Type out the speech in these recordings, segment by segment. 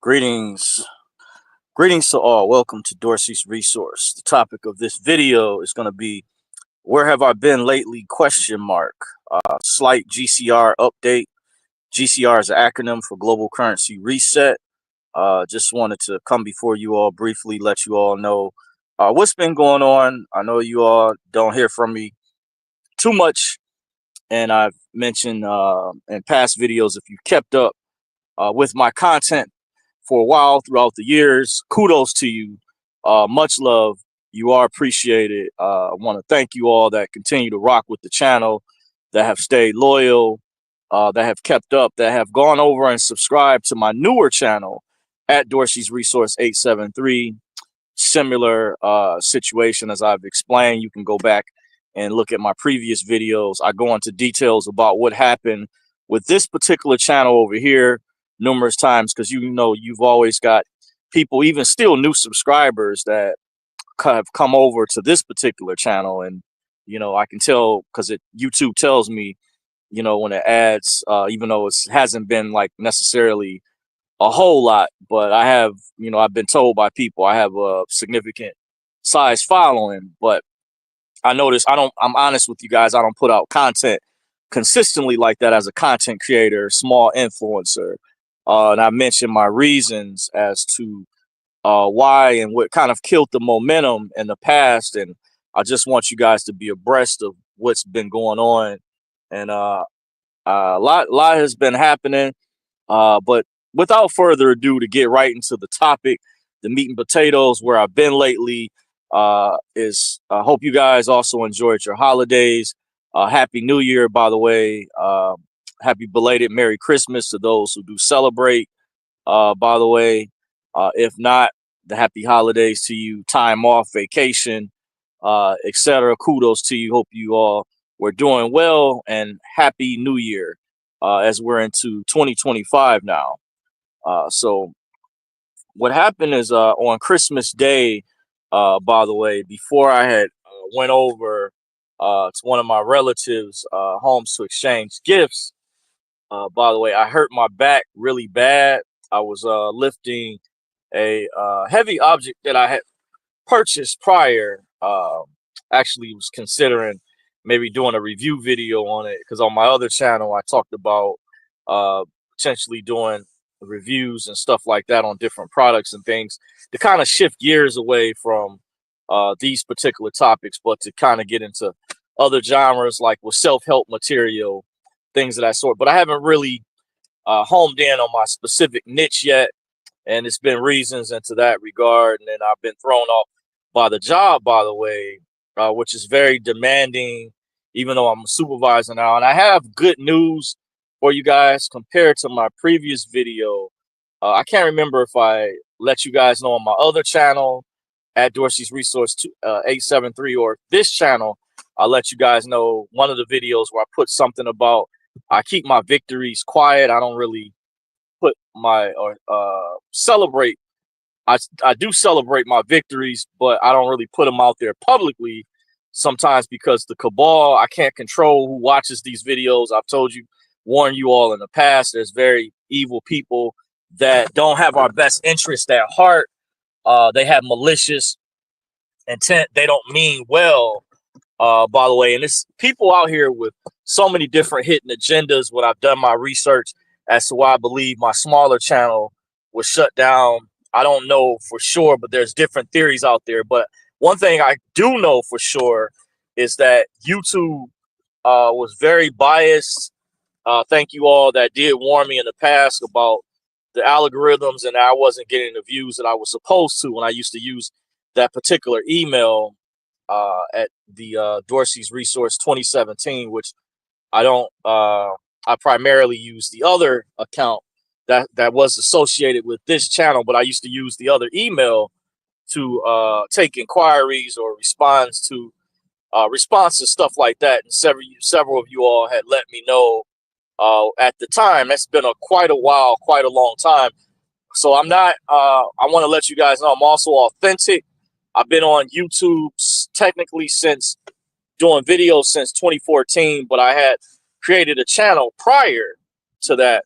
Greetings. Greetings to all. Welcome to Dorsey's Resource. The topic of this video is going to be where have I been lately? Question mark. Slight GCR update. GCR is an acronym for Global Currency Reset. Just wanted to come before you all briefly, let you all know what's been going on. I know you all don't hear from me too much, and I've mentioned in past videos, if you kept up with my content for a while throughout the years, kudos to you. Much love. You are appreciated. I want to thank you all that continue to rock with the channel, that have stayed loyal, that have kept up, that have gone over and subscribed to my newer channel at Dorsey's Resource 873. Similar situation as I've explained. You can go back and look at my previous videos. I go into details about what happened with this particular channel over here numerous times, because you know you've always got people, even still new subscribers, that have come over to this particular channel, and you know I can tell because YouTube tells me, you know, when it adds, even though it hasn't been like necessarily a whole lot, but I have, you know, I've been told by people I have a significant size following. But I notice I'm honest with you guys, I don't put out content consistently like that as a content creator, small influencer. And I mentioned my reasons as to why and what kind of killed the momentum in the past. And I just want you guys to be abreast of what's been going on. And a lot has been happening. But without further ado, to get right into the topic, the meat and potatoes, where I've been lately, is I hope you guys also enjoyed your holidays. Happy New Year, by the way. Happy belated Merry Christmas to those who do celebrate, by the way. If not, the happy holidays to you, time off, vacation, etc. Kudos to you. Hope you all were doing well, and Happy New Year as we're into 2025 now. So what happened is on Christmas Day, by the way, before I had went over to one of my relatives' homes to exchange gifts, by the way, I hurt my back really bad. I was lifting a heavy object that I had purchased prior. Actually was considering maybe doing a review video on it, because on my other channel I talked about potentially doing reviews and stuff like that on different products and things, to kind of shift gears away from these particular topics, but to kind of get into other genres like with self-help material, things of that sort. But I haven't really homed in on my specific niche yet, and it's been reasons into that regard. And then I've been thrown off by the job, by the way, which is very demanding, even though I'm a supervisor now. And I have good news for you guys compared to my previous video. I can't remember if I let you guys know on my other channel at Dorsey's Resource 873, or this channel, I'll let you guys know one of the videos where I put something about I keep my victories quiet. I don't really put my celebrate. I do celebrate my victories, but I don't really put them out there publicly sometimes, because the cabal, I can't control who watches these videos. I've told you, warned you all in the past, there's very evil people that don't have our best interest at heart. They have malicious intent. They don't mean well, by the way. And it's people out here with so many different hidden agendas. When I've done my research as to why I believe my smaller channel was shut down, I don't know for sure, but there's different theories out there. But one thing I do know for sure is that YouTube was very biased. Thank you all that did warn me in the past about the algorithms, and I wasn't getting the views that I was supposed to when I used to use that particular email at the Dorsey's Resource 2017, which I don't. I primarily use the other account that was associated with this channel, but I used to use the other email to take inquiries or responses, stuff like that. And several of you all had let me know at the time. That's been quite a while, quite a long time. So I'm not. I want to let you guys know I'm also authentic. I've been on YouTube technically since doing videos since 2014, but I had created a channel prior to that,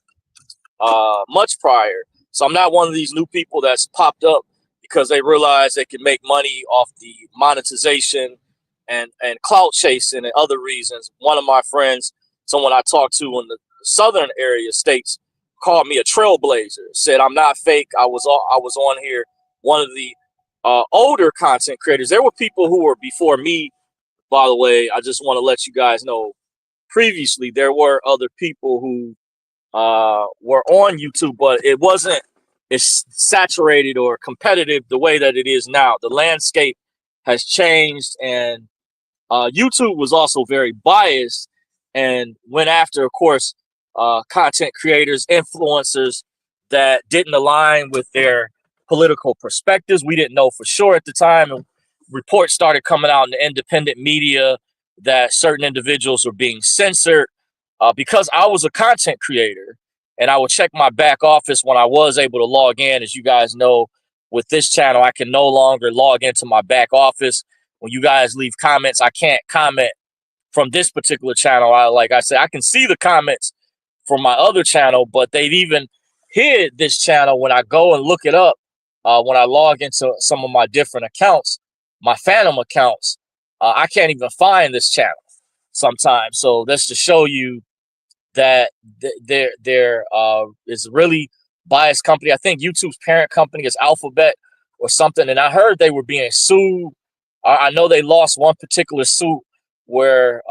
much prior. So I'm not one of these new people that's popped up because they realize they can make money off the monetization and clout chasing and other reasons. One of my friends, someone I talked to in the southern area states, called me a trailblazer. Said I'm not fake. I was on here. One of the older content creators. There were people who were before me. By the way, I just want to let you guys know. Previously, there were other people who were on YouTube, but it wasn't as saturated or competitive the way that it is now. The landscape has changed, and YouTube was also very biased and went after, of course, content creators, influencers that didn't align with their political perspectives. We didn't know for sure at the time, and reports started coming out in the independent media that certain individuals were being censored. Because I was a content creator and I would check my back office when I was able to log in. As you guys know, with this channel, I can no longer log into my back office. When you guys leave comments, I can't comment from this particular channel. Like I said, I can see the comments from my other channel, but they've even hid this channel when I go and look it up. When I log into some of my different accounts, my Phantom accounts, I can't even find this channel sometimes. So that's to show you that there is a really biased company. I think YouTube's parent company is Alphabet or something, and I heard they were being sued. I know they lost one particular suit where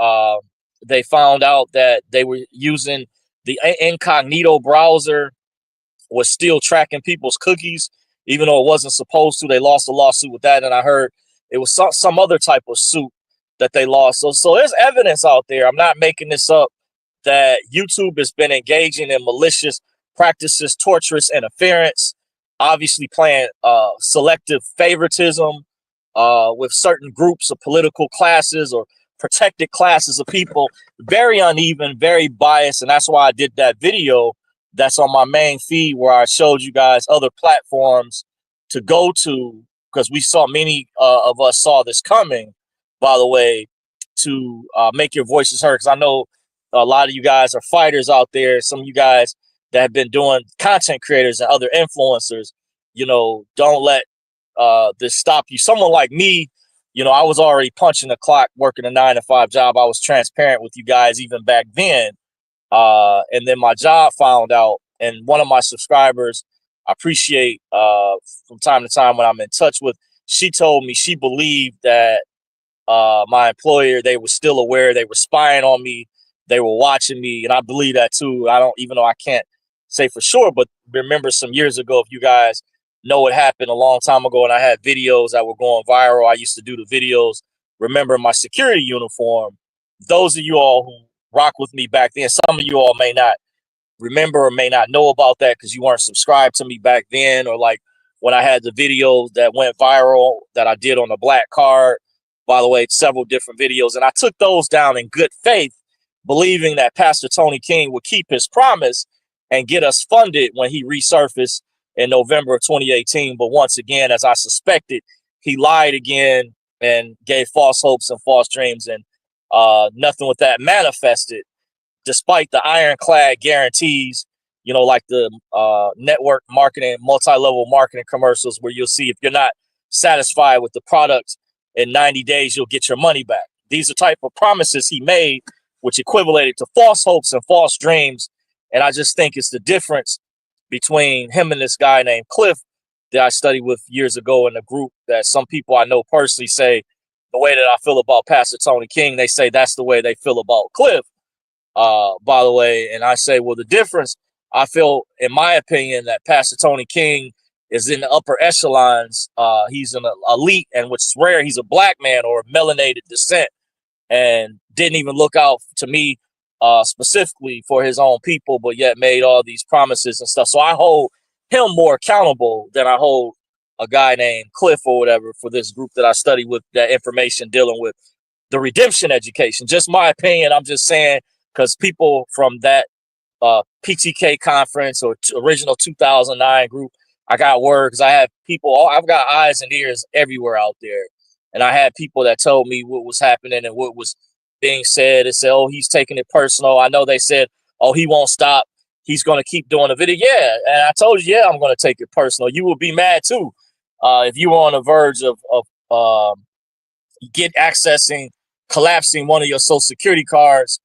they found out that they were using the incognito browser was still tracking people's cookies, even though it wasn't supposed to. They lost a lawsuit with that, and I heard it was some other type of suit that they lost. So there's evidence out there. I'm not making this up, that YouTube has been engaging in malicious practices, torturous interference, obviously playing selective favoritism with certain groups of political classes or protected classes of people. Very uneven, very biased, and that's why I did that video that's on my main feed where I showed you guys other platforms to go to, because we saw many of us saw this coming, by the way, to make your voices heard. Because I know a lot of you guys are fighters out there. Some of you guys that have been doing content creators and other influencers, you know, don't let this stop you. Someone like me, you know, I was already punching the clock, working a 9-to-5 job. I was transparent with you guys even back then. And then my job found out, and one of my subscribers, I appreciate from time to time when I'm in touch with, she told me she believed that my employer, they were still aware, they were spying on me, they were watching me, and I believe that too. I don't, even though I can't say for sure, but remember some years ago, if you guys know what happened a long time ago, and I had videos that were going viral. I used to do the videos. Remember my security uniform. Those of you all who rock with me back then, some of you all may not remember or may not know about that because you weren't subscribed to me back then, or like when I had the videos that went viral that I did on the black card. By the way, several different videos, and I took those down in good faith, believing that Pastor Tony King would keep his promise and get us funded when he resurfaced in November of 2018. But once again, as I suspected, he lied again and gave false hopes and false dreams, and nothing with that manifested, despite the ironclad guarantees, you know, like the network marketing, multi-level marketing commercials, where you'll see if you're not satisfied with the product in 90 days, you'll get your money back. These are type of promises he made, which equivalated to false hopes and false dreams. And I just think it's the difference between him and this guy named Cliff that I studied with years ago in a group that some people I know personally say the way that I feel about Pastor Tony King, they say that's the way they feel about Cliff, by the way. And I say, well, the difference, I feel, in my opinion, that Pastor Tony King is in the upper echelons. He's an elite, and what's rare, he's a black man or melanated descent, and didn't even look out to me specifically for his own people, but yet made all these promises and stuff. So I hold him more accountable than I hold a guy named Cliff or whatever for this group that I study with, that information dealing with the redemption education. Just my opinion. I'm just saying, because people from that PTK conference or original 2009 group, I got word, because I have people, I've got eyes and ears everywhere out there. And I had people that told me what was happening and what was being said and said, oh, he's taking it personal. I know they said, oh, he won't stop. he's going to keep doing the video. Yeah, and I told you, yeah, I'm going to take it personal. You will be mad too if you were on the verge of collapsing one of your Social Security cards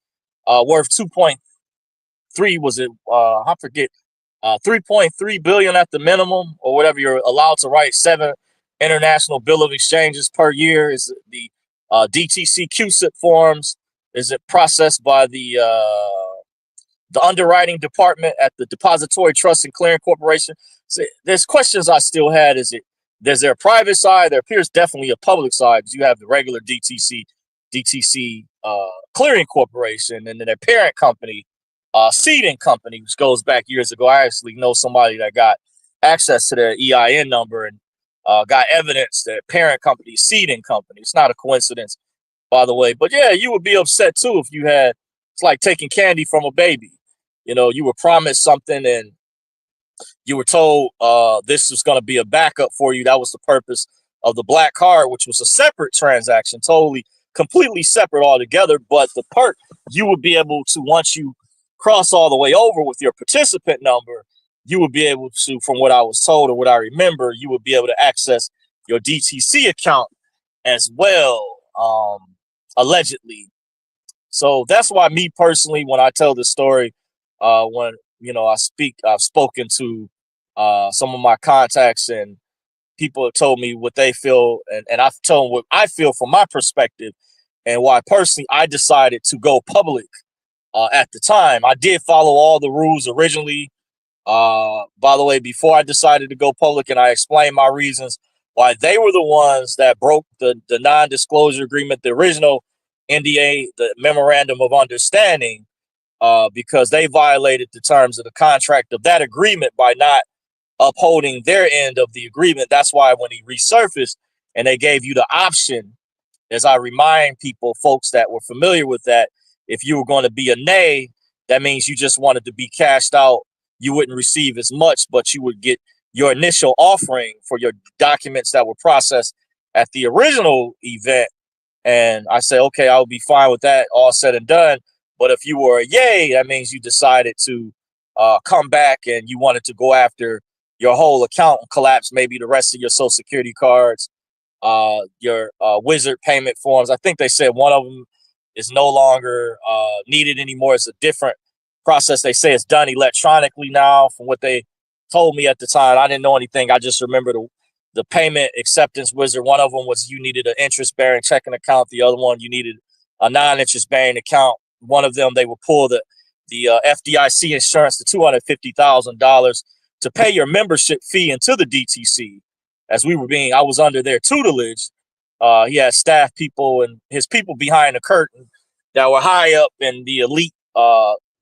worth 2.3, was it? I forget, 3.3 billion at the minimum, or whatever you're allowed to write. 7 international bill of exchanges per year. Is it the DTC QSIP forms? Is it processed by the underwriting department at the Depository Trust and Clearing Corporation? So there's questions I still had. Is there a private side? There appears definitely a public side, because you have the regular DTC Clearing Corporation, and then their parent company, Seeding Company, which goes back years ago. I actually know somebody that got access to their EIN number and got evidence that parent company, Seeding Company. It's not a coincidence, by the way. But yeah, you would be upset too if you had. It's like taking candy from a baby. You were promised something, and you were told this was going to be a backup for you. That was the purpose of the black card, which was a separate transaction, completely separate altogether. But the perk, you would be able to, once you cross all the way over with your participant number, you would be able to, from what I was told or what I remember, you would be able to access your DTC account as well, allegedly. So that's why, me personally, when I tell this story, when I've spoken to some of my contacts, and people have told me what they feel, and I've told them what I feel from my perspective, and why personally I decided to go public at the time. I did follow all the rules originally. By the way, before I decided to go public, and I explained my reasons why they were the ones that broke the non-disclosure agreement, the original NDA, the memorandum of understanding, because they violated the terms of the contract of that agreement by not upholding their end of the agreement. That's why when he resurfaced and they gave you the option, as I remind folks that were familiar with that, if you were going to be a nay, that means you just wanted to be cashed out. You wouldn't receive as much, but you would get your initial offering for your documents that were processed at the original event. And I say, okay, I'll be fine with that, all said and done. But if you were a yay, that means you decided to come back and you wanted to go after your whole account and collapse maybe the rest of your Social Security cards, your Wizard payment forms. I think they said one of them is no longer needed anymore. It's a different process. They say it's done electronically now, from what they told me at the time. I didn't know anything. I just remember the payment acceptance Wizard. One of them was you needed an interest-bearing checking account. The other one, you needed a non-interest-bearing account. One of them, they would pull the FDIC insurance, the $250,000 to pay your membership fee into the DTC. I was under their tutelage. He had staff people and his people behind the curtain that were high up in the elite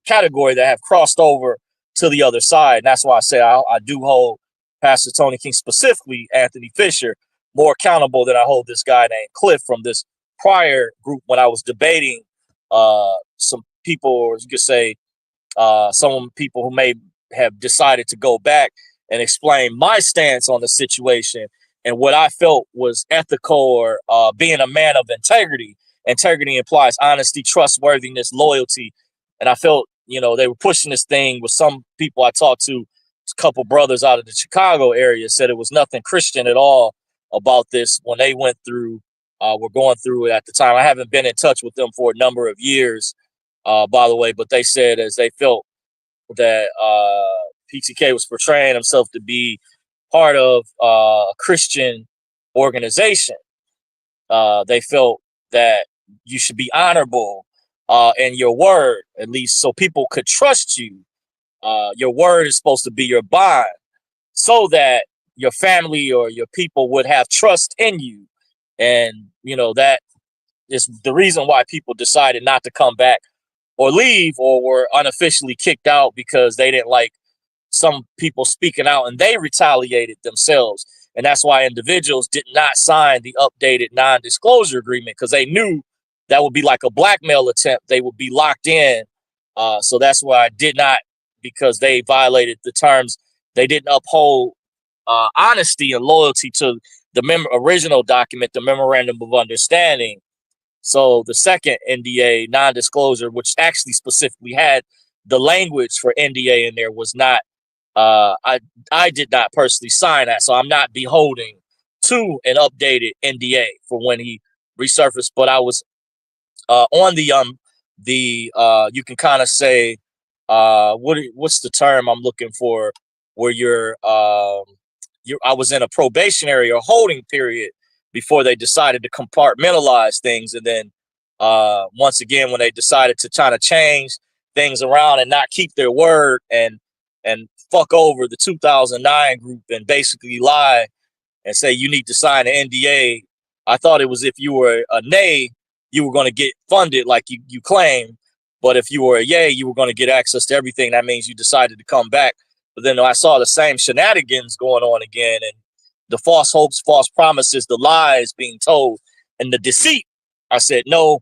category that have crossed over to the other side. And that's why I say I do hold Pastor Tony King, specifically Anthony Fisher, more accountable than I hold this guy named Cliff from this prior group when I was debating some people, or you could say some people who may have decided to go back and explain my stance on the situation and what I felt was ethical, or being a man of integrity. Integrity implies honesty, trustworthiness, loyalty. And I felt, they were pushing this thing with some people I talked to. A couple brothers out of the Chicago area said it was nothing Christian at all about this when they were going through it at the time. I haven't been in touch with them for a number of years, by the way, but they said as they felt that PTK was portraying himself to be part of a Christian organization. They felt that you should be honorable in your word, at least so people could trust you. Your word is supposed to be your bond, so that your family or your people would have trust in you. And, that is the reason why people decided not to come back or leave, or were unofficially kicked out because they didn't like some people speaking out, and they retaliated themselves. And that's why individuals did not sign the updated non-disclosure agreement, because they knew that would be like a blackmail attempt. They would be locked in. So that's why I did not, because they violated the terms. They didn't uphold honesty and loyalty to the original document, the memorandum of understanding. So the second NDA, non-disclosure, which actually specifically had the language for NDA in there was not. I did not personally sign that, so I'm not beholding to an updated NDA for when he resurfaced. But I was on the you can kind of say what's the term I'm looking for, where you I was in a probationary or holding period before they decided to compartmentalize things, and then once again when they decided to try to change things around and not keep their word and fuck over the 2009 group and basically lie and say you need to sign an NDA. I thought it was if you were a nay, you were going to get funded like you claim. But if you were a yay, you were going to get access to everything. That means you decided to come back. But then I saw the same shenanigans going on again, and the false hopes, false promises, the lies being told, and the deceit. I said, no,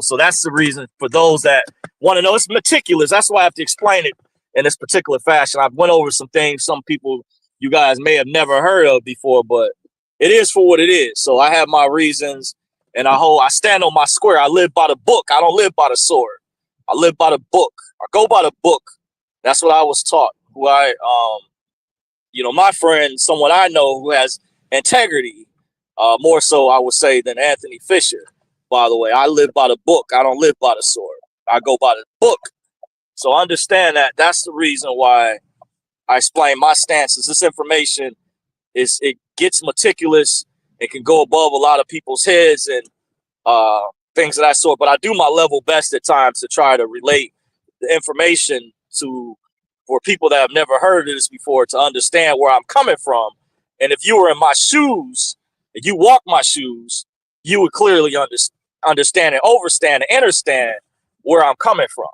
so that's the reason for those that want to know. It's meticulous. That's why I have to explain it in this particular fashion. I've went over some things some people, you guys may have never heard of before, but it is for what it is. So I have my reasons, and I stand on my square. I live by the book. I don't live by the sword. I live by the book. I go by the book. That's what I was taught. My friend, someone I know who has integrity, more so I would say than Anthony Fisher. By the way, I live by the book. I don't live by the sword. I go by the book. So understand that. That's the reason why I explain my stances. This information it gets meticulous. It can go above a lot of people's heads and things of that sort. But I do my level best at times to try to relate the information for people that have never heard of this before to understand where I'm coming from. And if you were in my shoes, if you walk my shoes, you would clearly understand and understand and understand where I'm coming from,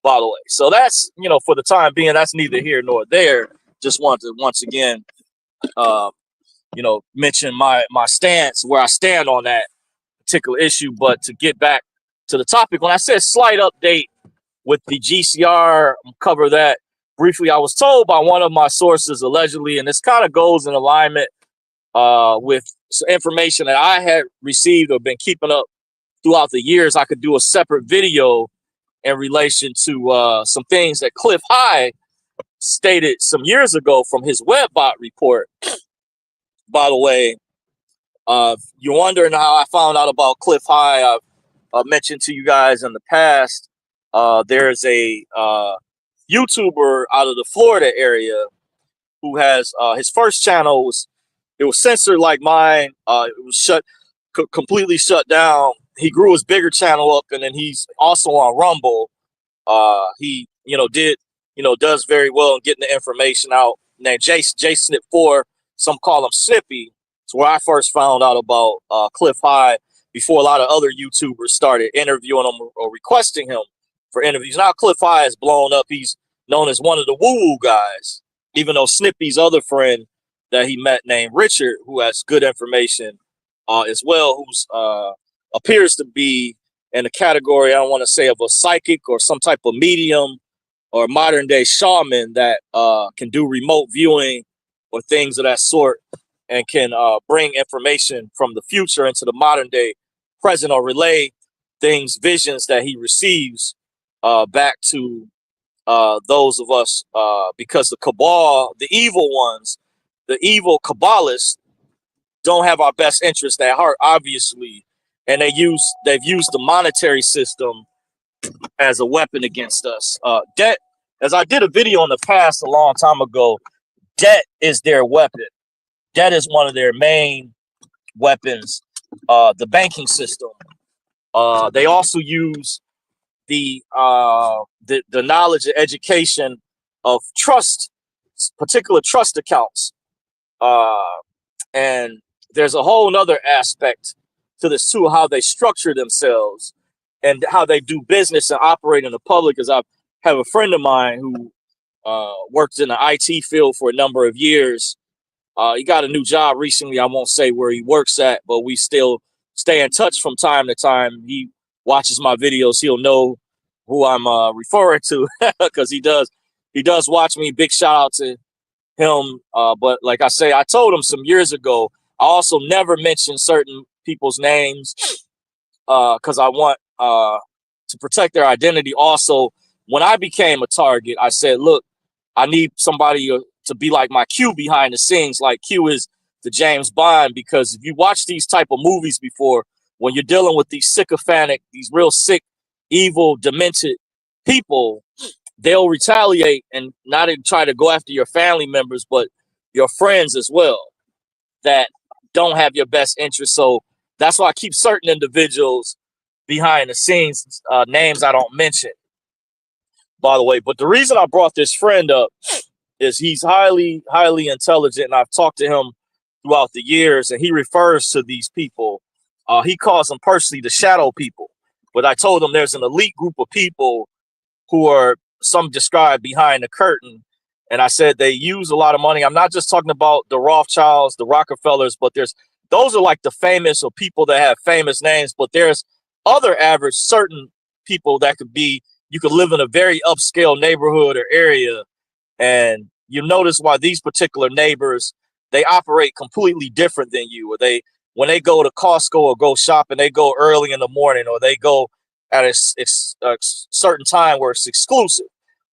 by the way. So that's, for the time being, that's neither here nor there. Just wanted to once again, mention my stance, where I stand on that particular issue. But to get back to the topic, when I said slight update with the GCR, cover that briefly. I was told by one of my sources allegedly, and this kind of goes in alignment with information that I had received or been keeping up throughout the years. I could do a separate video in relation to some things that Cliff High stated some years ago from his WebBot report. By the way, you're wondering how I found out about Cliff High. I've mentioned to you guys in the past, there's a YouTuber out of the Florida area who has his first channel was censored like mine. It was completely shut down. He grew his bigger channel up, and then he's also on Rumble. He does very well in getting the information out. Named Snip4, some call him Snippy. It's where I first found out about Cliff High before a lot of other YouTubers started interviewing him or requesting him for interviews. Now Cliff High is blown up. He's known as one of the woo-woo guys, even though Snippy's other friend that he met named Richard, who has good information as well, who's appears to be in the category, I don't want to say of a psychic or some type of medium or modern day shaman that can do remote viewing or things of that sort and can bring information from the future into the modern day present or relay visions that he receives back to those of us, because the cabal, the evil ones, the evil Kabbalists don't have our best interest at heart, obviously, and they've used the monetary system as a weapon against us. Debt, as I did a video in the past a long time ago, debt is their weapon. Debt is one of their main weapons. The banking system. They also use the knowledge and education of trust, particular trust accounts. And there's a whole nother aspect to this too, how they structure themselves and how they do business and operate in the public. Because I have a friend of mine who worked in the IT field for a number of years. He got a new job recently. I won't say where he works at, but we still stay in touch from time to time. He watches my videos. He'll know who I'm referring to because he does watch me. Big shout out to him. But like I say, I told him some years ago, I also never mention certain people's names because I want to protect their identity. Also, when I became a target, I said, look, I need somebody to be like my Q behind the scenes, like Q is the James Bond, because if you watch these type of movies before, when you're dealing with these sycophantic, these real sick, evil, demented people, they'll retaliate and not even try to go after your family members, but your friends as well that don't have your best interest. So that's why I keep certain individuals behind the scenes, names I don't mention, by the way. But the reason I brought this friend up is he's highly, highly intelligent, and I've talked to him throughout the years, and he refers to these people. He calls them personally the shadow people. But I told him there's an elite group of people who are some described behind the curtain. And I said they use a lot of money. I'm not just talking about the Rothschilds, the Rockefellers, but those are like the famous or people that have famous names. But there's other average certain people that could be, you could live in a very upscale neighborhood or area, and you notice why these particular neighbors, they operate completely different than you. Or when they go to Costco or go shopping, they go early in the morning, or they go at a certain time where it's exclusive,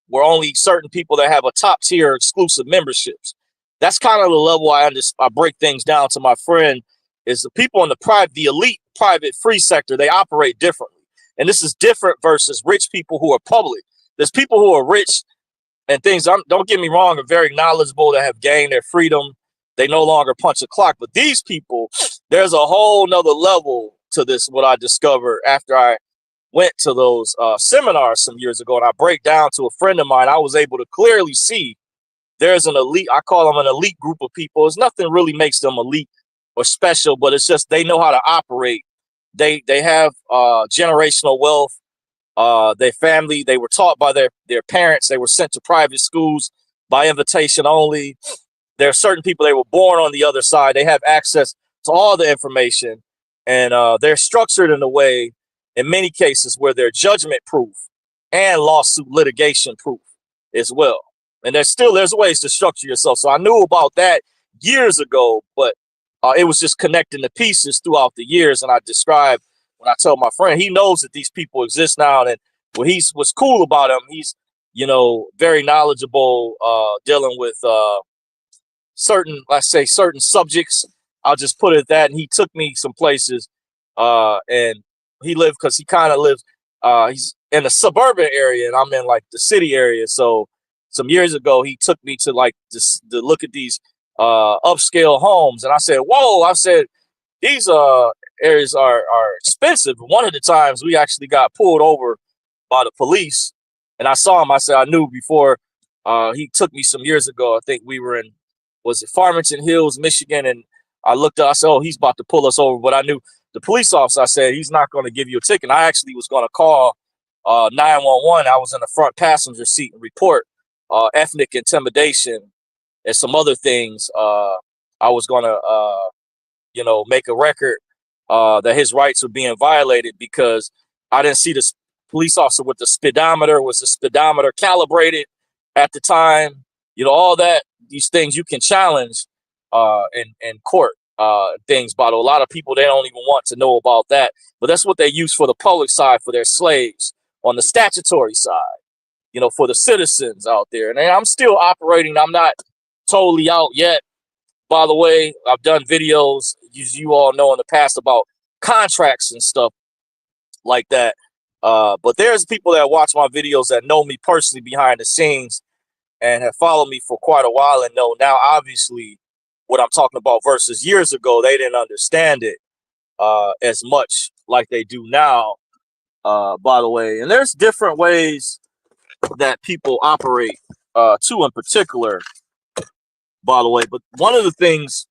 where only certain people that have a top tier exclusive memberships. That's kind of the level I break things down to my friend, is the people in the elite private free sector, they operate differently. And this is different versus rich people who are public. There's people who are rich and things, don't get me wrong, are very knowledgeable, that have gained their freedom. They no longer punch a clock. But these people, there's a whole nother level to this, what I discovered after I went to those seminars some years ago, and I break down to a friend of mine. I was able to clearly see there's an elite, I call them an elite group of people. It's nothing really makes them elite or special, but it's just they know how to operate. They have generational wealth. Their family, they were taught by their parents. They were sent to private schools by invitation only. There are certain people, they were born on the other side. They have access to all the information, and they're structured in a way, in many cases, where they're judgment proof and lawsuit litigation proof as well. And there's ways to structure yourself. So I knew about that years ago, but it was just connecting the pieces throughout the years. And I described, when I tell my friend, he knows that these people exist now. And what's cool about him, he's, very knowledgeable, dealing with certain, let's say, certain subjects. I'll just put it that. And he took me some places, and because he kind of lives, he's in a suburban area, and I'm in like the city area. So some years ago, he took me to like this to look at these upscale homes, and I said, "Whoa!" I said, "These areas are expensive." One of the times we actually got pulled over by the police, and I saw him. I said, I knew before. He took me some years ago. I think we were in, was it Farmington Hills, Michigan, and I looked up. I said, "Oh, he's about to pull us over," but I knew the police officer. I said, "He's not going to give you a ticket." And I actually was going to call 911. I was in the front passenger seat and report ethnic intimidation and some other things. I was going to, make a record that his rights were being violated because I didn't see the police officer with the speedometer. Was the speedometer calibrated at the time? All that, these things you can challenge in court. Things, but a lot of people, they don't even want to know about that. But that's what they use for the public side, for their slaves. On the statutory side, for the citizens out there. And I'm still operating. I'm not totally out yet. By the way, I've done videos, as you all know, in the past about contracts and stuff like that. But there's people that watch my videos that know me personally behind the scenes and have followed me for quite a while and know now, obviously, what I'm talking about versus years ago, they didn't understand it as much like they do now, by the way. And there's different ways that people operate, too, in particular, by the way. But one of the things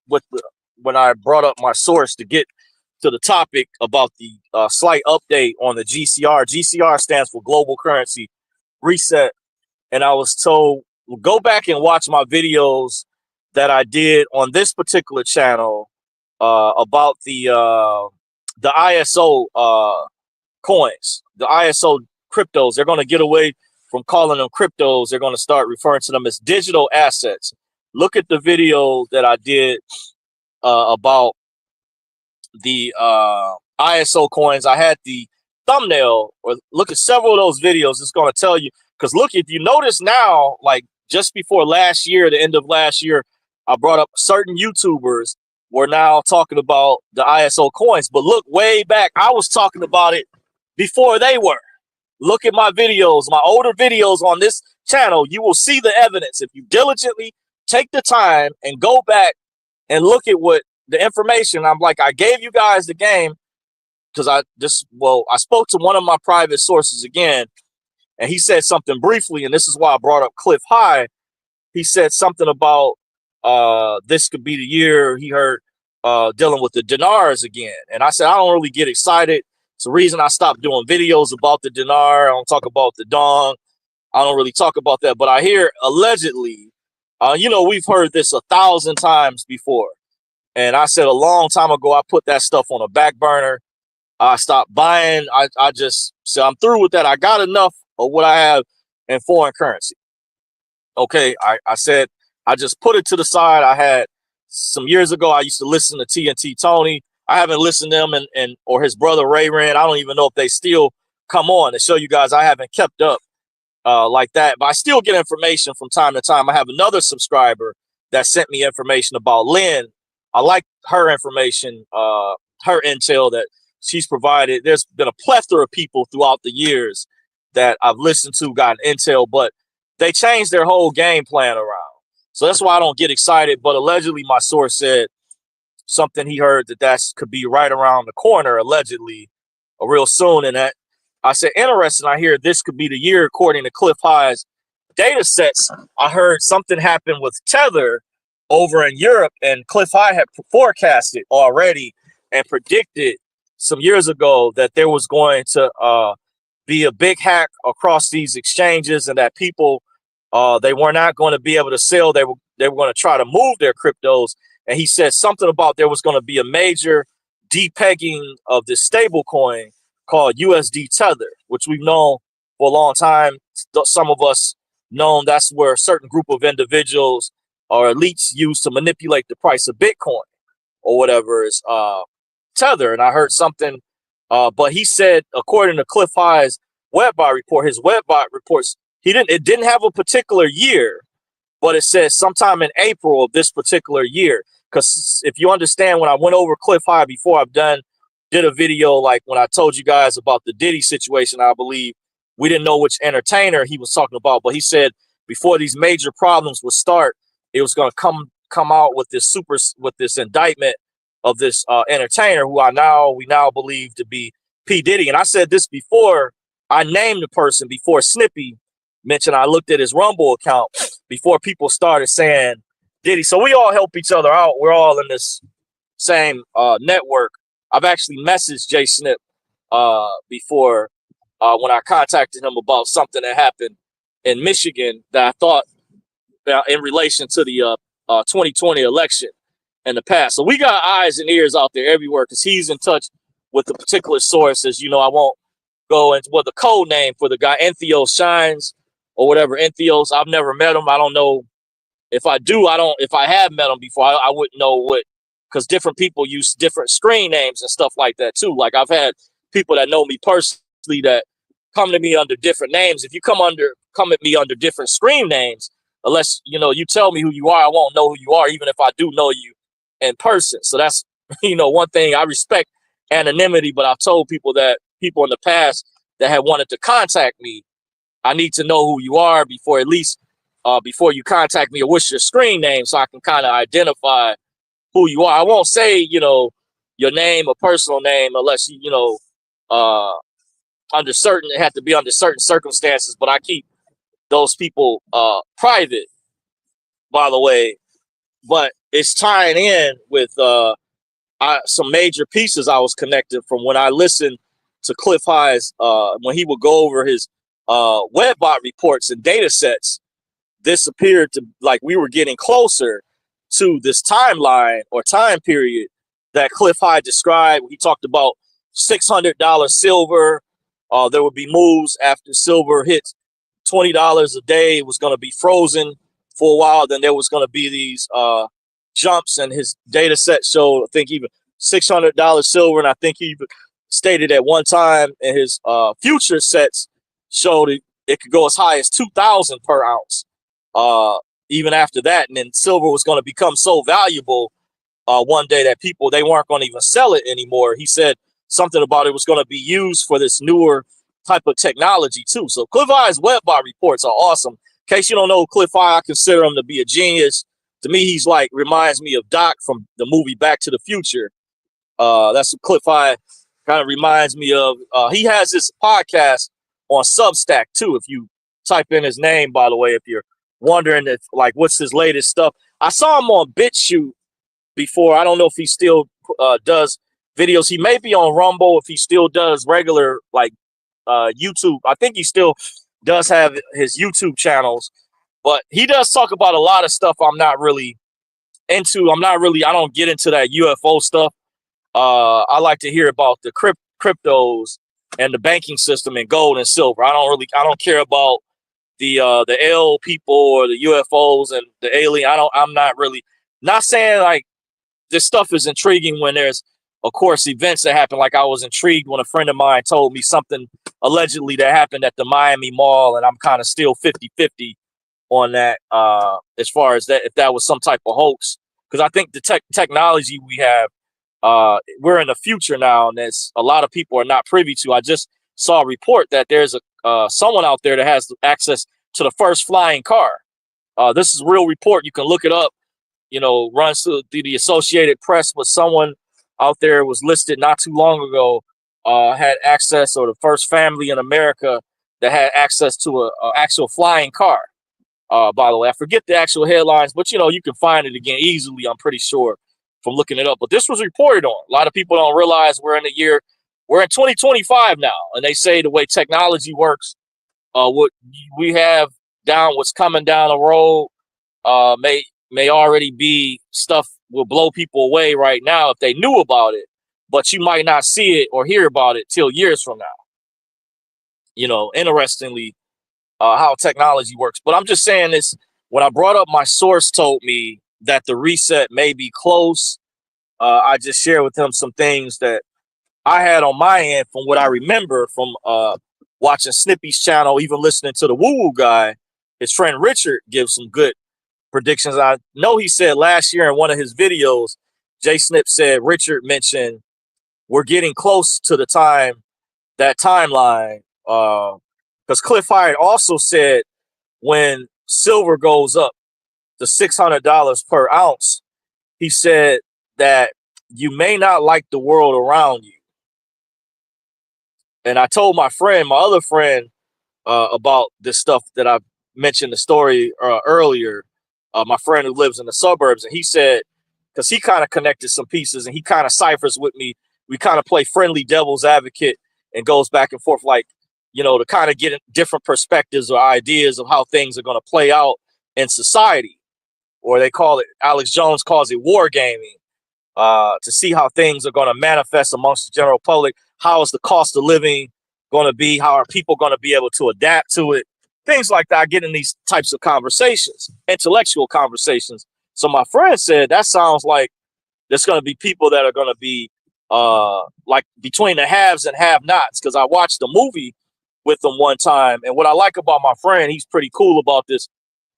when I brought up my source to get to the topic about the slight update on the GCR, GCR stands for Global Currency Reset. And I was told, go back and watch my videos that I did on this particular channel about the ISO coins, the ISO cryptos. They're going to get away from calling them cryptos. They're going to start referring to them as digital assets. Look at the video that I did about the ISO coins. I had the thumbnail, or look at several of those videos. It's going to tell you Because look, if you notice now, like just before last year, the end of last year, I brought up certain YouTubers were now talking about the ISO coins. But look, way back, I was talking about it before they were. Look at my videos, my older videos on this channel. You will see the evidence. If you diligently take the time and go back and look at what the information, I'm like, I gave you guys the game because I spoke to one of my private sources again, and he said something briefly, and this is why I brought up Cliff High. He said something about this could be the year he heard dealing with the dinars again. And I said, I don't really get excited. It's the reason I stopped doing videos about the dinar. I don't talk about the dong. I don't really talk about that. But I hear allegedly, we've heard this 1,000 times before. And I said a long time ago, I put that stuff on a back burner. I stopped buying. I just said, I'm through with that. I got enough of what I have in foreign currency. Okay, I said, I just put it to the side. I had some years ago, I used to listen to TNT Tony. I haven't listened to him and or his brother Ray Rand. I don't even know if they still come on to show you guys. I haven't kept up like that, but I still get information from time to time. I have another subscriber that sent me information about Lynn. I like her information, her intel that she's provided. There's been a plethora of people throughout the years that I've listened to, gotten intel, but they changed their whole game plan around. So that's why I don't get excited. But allegedly, my source said something he heard that could be right around the corner, allegedly, real soon. And that I said, interesting. I hear this could be the year, according to Cliff High's data sets. I heard something happened with Tether over in Europe, and Cliff High had forecasted already and predicted some years ago that there was going to be a big hack across these exchanges, and that people they were not going to be able to sell. They were going to try to move their cryptos. And he said something about there was going to be a major depegging of this stable coin called USD Tether, which we've known for a long time. Some of us known that's where a certain group of individuals or elites use to manipulate the price of Bitcoin or whatever is Tether. And I heard something, but he said, according to Cliff High's WebBot report, his WebBot reports, it didn't have a particular year, but it says sometime in April of this particular year. Because if you understand, when I went over Cliff High before, did a video like when I told you guys about the Diddy situation. I believe we didn't know which entertainer he was talking about, but he said before these major problems would start, it was going to come out with this indictment of this entertainer who we now believe to be P. Diddy. And I said this before. I named the person before Snippy mentioned. I looked at his Rumble account before people started saying Diddy. So we all help each other out. We're all in this same network. I've actually messaged Jay Snip before when I contacted him about something that happened in Michigan that I thought in relation to the 2020 election in the past. So we got eyes and ears out there everywhere because he's in touch with the particular sources. I won't go into what the code name for the guy, Entheos Shines or whatever. Entheos, I've never met him. I don't know if I do. If I have met him before, I wouldn't know what, because different people use different screen names and stuff like that too. Like I've had people that know me personally that come to me under different names. If you come at me under different screen names, unless you tell me who you are, I won't know who you are, even if I do know you in person. So that's one thing. I respect anonymity, but I've told people in the past that had wanted to contact me, I need to know who you are before you contact me, or what's your screen name, so I can kind of identify who you are. I won't say your name or personal name unless it had to be under certain circumstances, but I keep those people private, by the way. But it's tying in with some major pieces I was connected from when I listened to Cliff High's when he would go over his WebBot reports and data sets. This appeared to like we were getting closer to this timeline or time period that Cliff High described. He talked about $600 silver. There would be moves after silver hits $20 a day. It was going to be frozen for a while. Then there was going to be these jumps, and his data set showed, I think, even $600 silver. And I think he even stated at one time in his future sets showed it it could go as high as 2,000 per ounce. Even after that, and then silver was going to become so valuable one day that people, they weren't going to even sell it anymore. He said something about it was going to be used for this newer type of technology too. So Cliff Eye's web bot reports are awesome. In case you don't know Cliff Eye, I consider him to be a genius. To me, he's like, reminds me of Doc from the movie Back to the Future. That's what Cliff Eye kind of reminds me of. He has this podcast on Substack too. If you type in his name, by the way, if you're wondering if like what's his latest stuff, I saw him on BitChute before. I don't know if he still does videos. He may be on Rumble if he still does regular like YouTube. I think he still does have his YouTube channels, but he does talk about a lot of stuff I'm not really into. I don't get into that UFO stuff. I like to hear about the cryptos and the banking system and gold and silver. I don't care about the L people or the UFOs and the alien. I'm not really, not saying like this stuff is intriguing when there's, of course, events that happen. Like I was intrigued when a friend of mine told me something allegedly that happened at the Miami Mall, and I'm kind of still 50-50 on that as far as that, if that was some type of hoax. Because I think the technology we have, we're in the future now, and there's a lot of people are not privy to. I just saw a report that there's someone out there that has access to the first flying car. This is a real report. You can look it up. You know, runs through the Associated Press, but someone out there was listed not too long ago, had access, or the first family in America that had access to a actual flying car. By the way, I forget the actual headlines, but you know, you can find it again easily, I'm pretty sure, from looking it up. But this was reported on. A lot of people don't realize we're in 2025 now, and they say the way technology works, what we have down, what's coming down the road, may already be stuff will blow people away right now if they knew about it, but you might not see it or hear about it till years from now. You know, interestingly, how technology works. But I'm just saying this, when I brought up my source told me that the reset may be close, I just shared with him some things that I had on my end from what I remember from watching Snippy's channel, even listening to the Woo Woo guy. His friend Richard gives some good predictions. I know he said last year in one of his videos, Jay Snip said Richard mentioned we're getting close to the time, that timeline. Because Cliff Hyatt also said when silver goes up to $600 per ounce, he said that you may not like the world around you. And I told my other friend, about this stuff that I mentioned the story earlier. My friend who lives in the suburbs, and he said, because he kind of connected some pieces and he kind of ciphers with me. We kind of play friendly devil's advocate and goes back and forth, like, you know, to kind of get different perspectives or ideas of how things are going to play out in society, or they call it, Alex Jones calls it wargaming, to see how things are going to manifest amongst the general public. How is the cost of living going to be? How are people going to be able to adapt to it? Things like that. I get in these types of conversations, intellectual conversations. So my friend said, that sounds like there's going to be people that are going to be like between the haves and have-nots. Because I watched the movie with him one time, and what I like about my friend, he's pretty cool about this.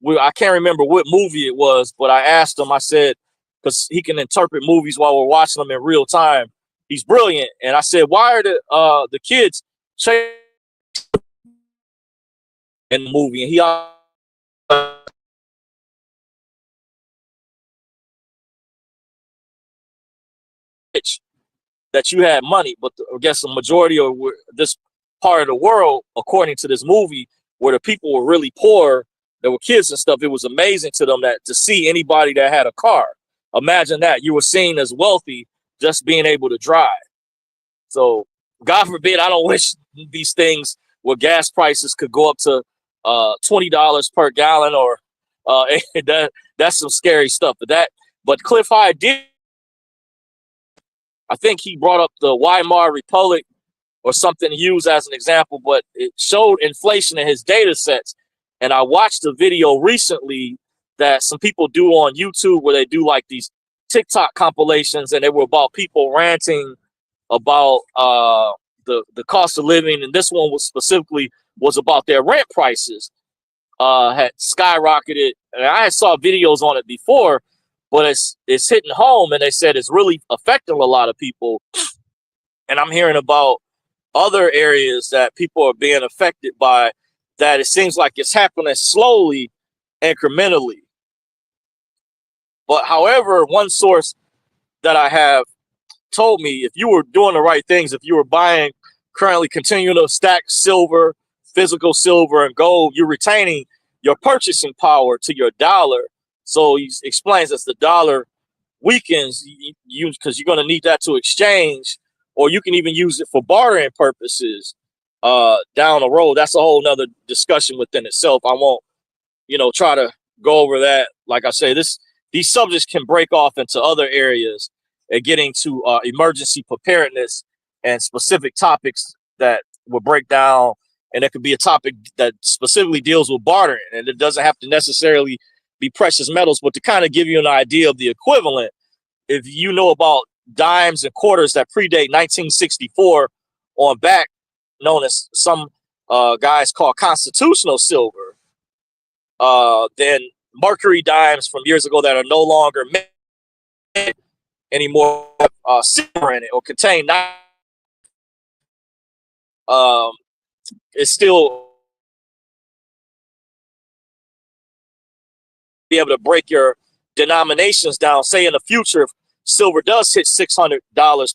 I can't remember what movie it was, but I asked him, I said, because he can interpret movies while we're watching them in real time. He's brilliant. And I said, why are the kids in the movie? And he that you had money, but I guess the majority of this part of the world, according to this movie, where the people were really poor, there were kids and stuff, it was amazing to them that to see anybody that had a car. Imagine that you were seen as wealthy just being able to drive. So God forbid, I don't wish these things where gas prices could go up to $20 per gallon, or that's some scary stuff. But Cliff High did. I think he brought up the Weimar Republic or something to use as an example, but it showed inflation in his data sets. And I watched a video recently that some people do on YouTube where they do like these TikTok compilations, and they were about people ranting about the cost of living. And this one was specifically was about their rent prices had skyrocketed. And I had saw videos on it before, but it's hitting home, and they said it's really affecting a lot of people. And I'm hearing about other areas that people are being affected by that. It seems like it's happening slowly, incrementally. But however, one source that I have told me, if you were doing the right things, if you were buying, currently continuing to stack silver, physical silver and gold, you're retaining your purchasing power to your dollar. So he explains as the dollar weakens, you because you're going to need that to exchange, or you can even use it for bartering purposes down the road. That's a whole nother discussion within itself. I won't, try to go over that. Like I say, these subjects can break off into other areas and getting to emergency preparedness and specific topics that will break down. And it could be a topic that specifically deals with bartering, and it doesn't have to necessarily be precious metals, but to kind of give you an idea of the equivalent. If you know about dimes and quarters that predate 1964 on back, known as some guys call constitutional silver, then mercury dimes from years ago that are no longer made anymore, silver in it or contain it's still be able to break your denominations down. Say in the future, if silver does hit $600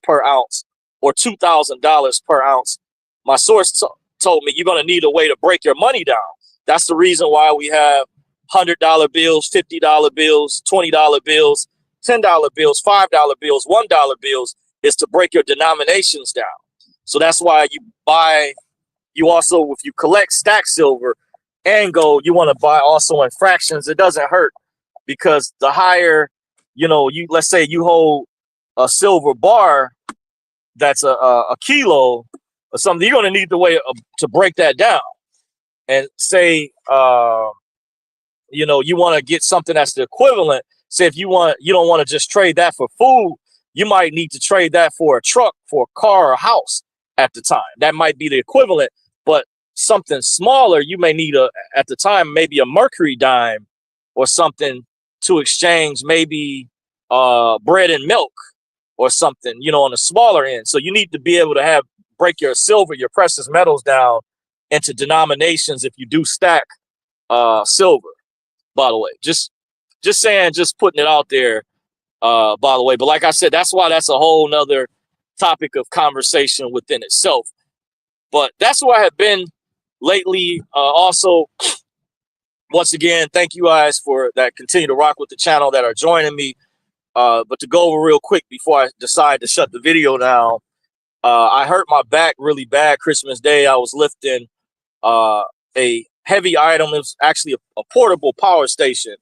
per ounce or $2,000 per ounce, my source told me you're going to need a way to break your money down. That's the reason why we have $100 bills, $50 bills, $20 bills, $10 bills, $5 bills, $1 bills, is to break your denominations down. So that's why you also, if you collect stack silver and gold, you want to buy also in fractions. It doesn't hurt, because the higher, let's say you hold a silver bar that's a kilo or something, you're going to need the way to break that down. And say, you want to get something that's the equivalent. Say if you don't want to just trade that for food, you might need to trade that for a truck, for a car, or a house at the time. That might be the equivalent. But something smaller, you may need at the time, maybe a mercury dime or something to exchange, maybe bread and milk or something, on the smaller end. So you need to be able to break your silver, your precious metals down into denominations if you do stack silver, by the way. Just saying, just putting it out there, by the way. But like I said, that's why that's a whole nother topic of conversation within itself. But that's where I have been lately. Also, once again, thank you guys for that continue to rock with the channel, that are joining me. But to go over real quick before I decide to shut the video down, I hurt my back really bad Christmas Day. I was lifting a heavy item. It was actually a portable power station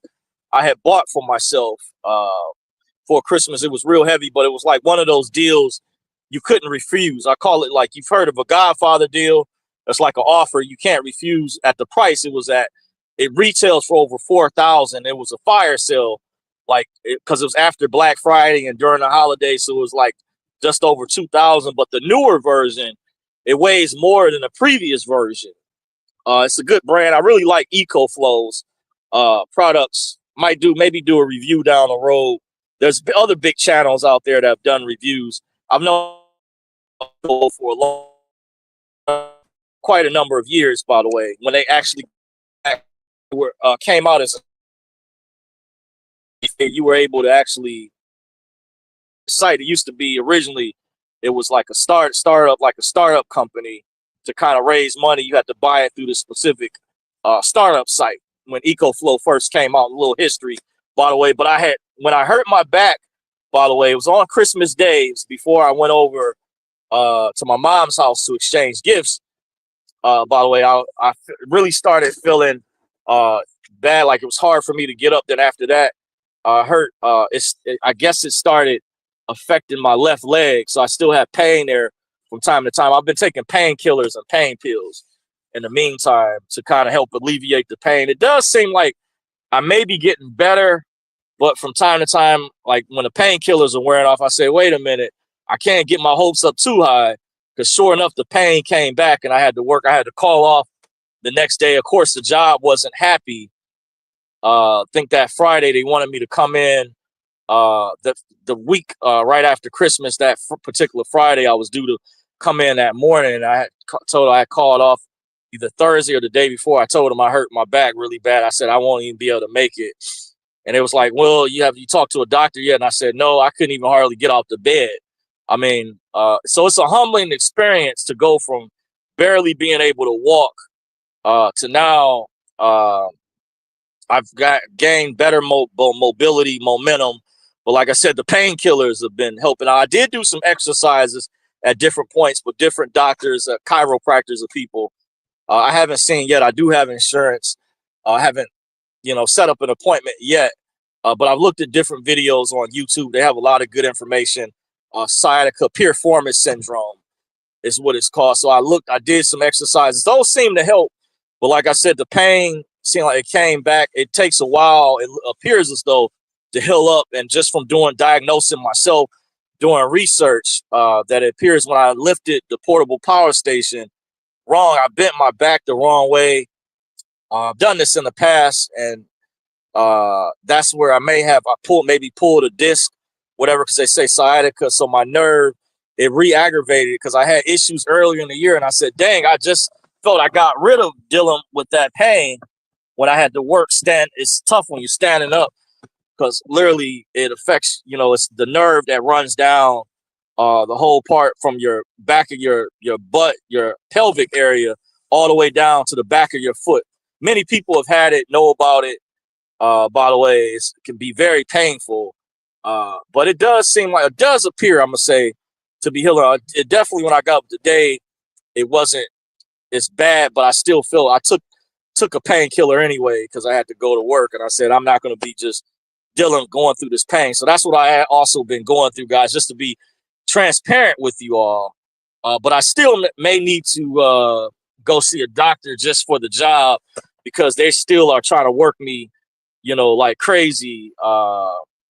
I had bought for myself for Christmas. It was real heavy, but it was like one of those deals you couldn't refuse. I call it, like, you've heard of a Godfather deal. It's like an offer you can't refuse at the price it was at. It retails for over $4,000. It was a fire sale, because it was after Black Friday and during the holidays, so it was like just over $2,000. But the newer version, it weighs more than the previous version. It's a good brand. I really like EcoFlow's products. Maybe do a review down the road. There's other big channels out there that have done reviews. I've known for quite a number of years, by the way, when they actually came out as you were able to actually site. It used to be originally, it was like a startup company. To kind of raise money, you had to buy it through the specific startup site. When EcoFlow first came out, a little history, by the way. But when I hurt my back, by the way, it was on Christmas Day before I went over to my mom's house to exchange gifts. By the way, I really started feeling bad, like it was hard for me to get up. Then after that, I guess it started affecting my left leg, so I still have pain there from time to time. I've been taking painkillers and pain pills in the meantime to kind of help alleviate the pain. It does seem like I may be getting better, but from time to time, like when the painkillers are wearing off, I say, wait a minute, I can't get my hopes up too high, because sure enough, the pain came back and I had to call off the next day, of course, the job wasn't happy. I think that Friday they wanted me to come in. The week right after Christmas, that particular Friday, I was due to come in that morning, and I had told I had called off either Thursday or the day before. I told them I hurt my back really bad. I said I won't even be able to make it, and it was like, well, you talked to a doctor yet? And I said no, I couldn't even hardly get off the bed. I mean, so it's a humbling experience to go from barely being able to walk to now. I've gained better mobility, momentum. But like I said, the painkillers have been helping. I did do some exercises at different points with different doctors, chiropractors, of people. I haven't seen yet. I do have insurance. I haven't, set up an appointment yet. But I've looked at different videos on YouTube. They have a lot of good information. Sciatica, piriformis syndrome is what it's called. So I did some exercises. Those seem to help. But like I said, the pain seemed like it came back. It takes a while. It appears as though to heal up. And just from diagnosing myself, doing research, that it appears when I lifted the portable power station wrong, I bent my back the wrong way. I've done this in the past, and that's where I maybe pulled a disc, whatever, because they say sciatica. So my nerve, it re-aggravated because I had issues earlier in the year, and I said, dang, I just felt I got rid of dealing with that pain when I had to work. It's tough when you're standing up because literally it affects, it's the nerve that runs down the whole part from your back of your butt, your pelvic area, all the way down to the back of your foot. Many people have had it, know about it. By the way, it can be very painful, but it does appear, I'm gonna say, to be healing. It definitely, when I got up today, it wasn't as bad, but I still feel I took a painkiller anyway because I had to go to work, and I said I'm not gonna be just going through this pain. So that's what I had also been going through, guys, just to be transparent with you all. But I still may need to go see a doctor just for the job because they still are trying to work me, like crazy,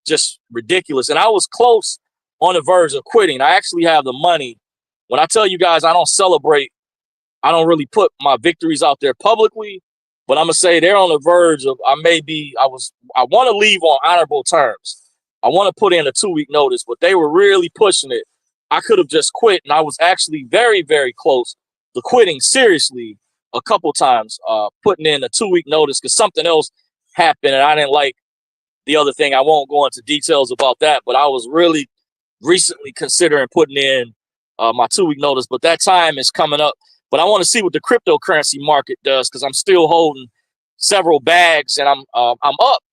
just ridiculous. And I was close on the verge of quitting. I actually have the money. When I tell you guys I don't celebrate, I don't really put my victories out there publicly, but I'm gonna say they're on the verge of, I want to leave on honorable terms. I want to put in a 2-week notice, but they were really pushing it. I could have just quit, and I was actually very, very close to quitting seriously a couple times, putting in a 2-week notice because something else happened and I didn't like the other thing. I won't go into details about that, but I was really recently considering putting in my 2-week notice, but that time is coming up. But I want to see what the cryptocurrency market does because I'm still holding several bags, and I'm up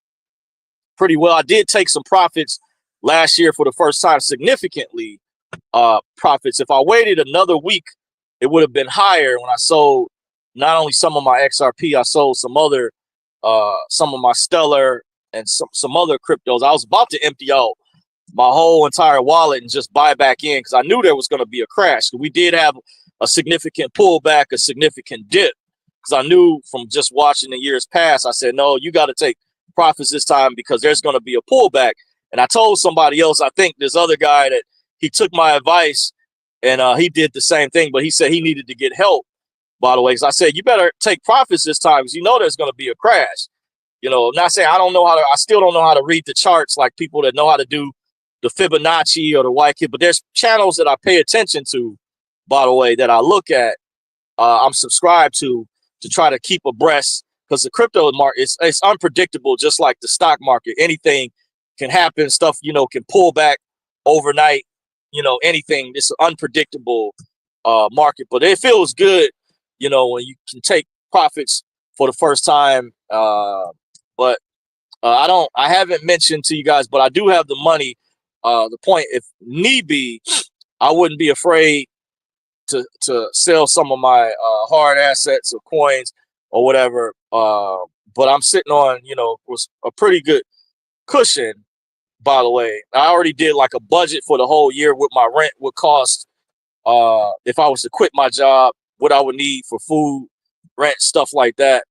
pretty well. I did take some profits last year for the first time, significantly profits. If I waited another week, it would have been higher. When I sold not only some of my XRP, I sold some of my Stellar and some other cryptos. I was about to empty out my whole entire wallet and just buy back in because I knew there was going to be a crash. We did have a significant pullback, a significant dip, because I knew from just watching the years past, I said, no, you got to take profits this time because there's going to be a pullback. And I told somebody else, I think this other guy, that he took my advice and he did the same thing, but he said he needed to get help, by the way. Because I said, you better take profits this time because there's going to be a crash. I'm not saying I still don't know how to read the charts like people that know how to do the Fibonacci or the white kid, but there's channels that I pay attention to, by the way, that I look at, I'm subscribed to try to keep abreast, because the crypto market it's unpredictable, just like the stock market. Anything can happen. Stuff, can pull back overnight. Anything. It's an unpredictable market, but it feels good, when you can take profits for the first time. But I haven't mentioned to you guys, but I do have the money. The point, if need be, I wouldn't be afraid to sell some of my hard assets or coins or whatever. But I'm sitting on, was a pretty good cushion, by the way. I already did like a budget for the whole year, what my rent would cost if I was to quit my job, what I would need for food, rent, stuff like that.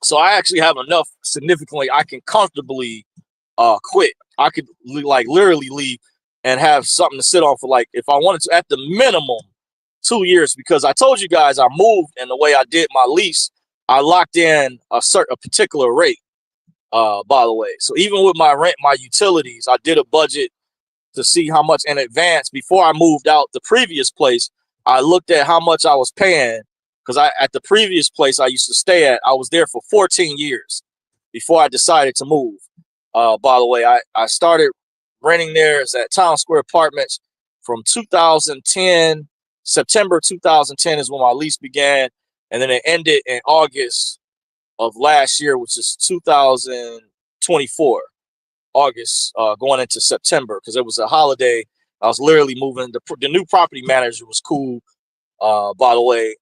So I actually have enough significantly I can comfortably quit. I could literally leave and have something to sit on for, like, if I wanted to, at the minimum, 2 years, because I told you guys I moved, and the way I did my lease, I locked in a particular rate. By the way, so even with my rent, my utilities, I did a budget to see how much in advance before I moved out the previous place. I looked at how much I was paying, because at the previous place I used to stay at, I was there for 14 years before I decided to move. By the way, I started renting there at Town Square Apartments from 2010. September 2010 is when my lease began, and then it ended in August of last year, which is 2024. August, going into September, because it was a holiday. I was literally moving. The new property manager was cool, by the way,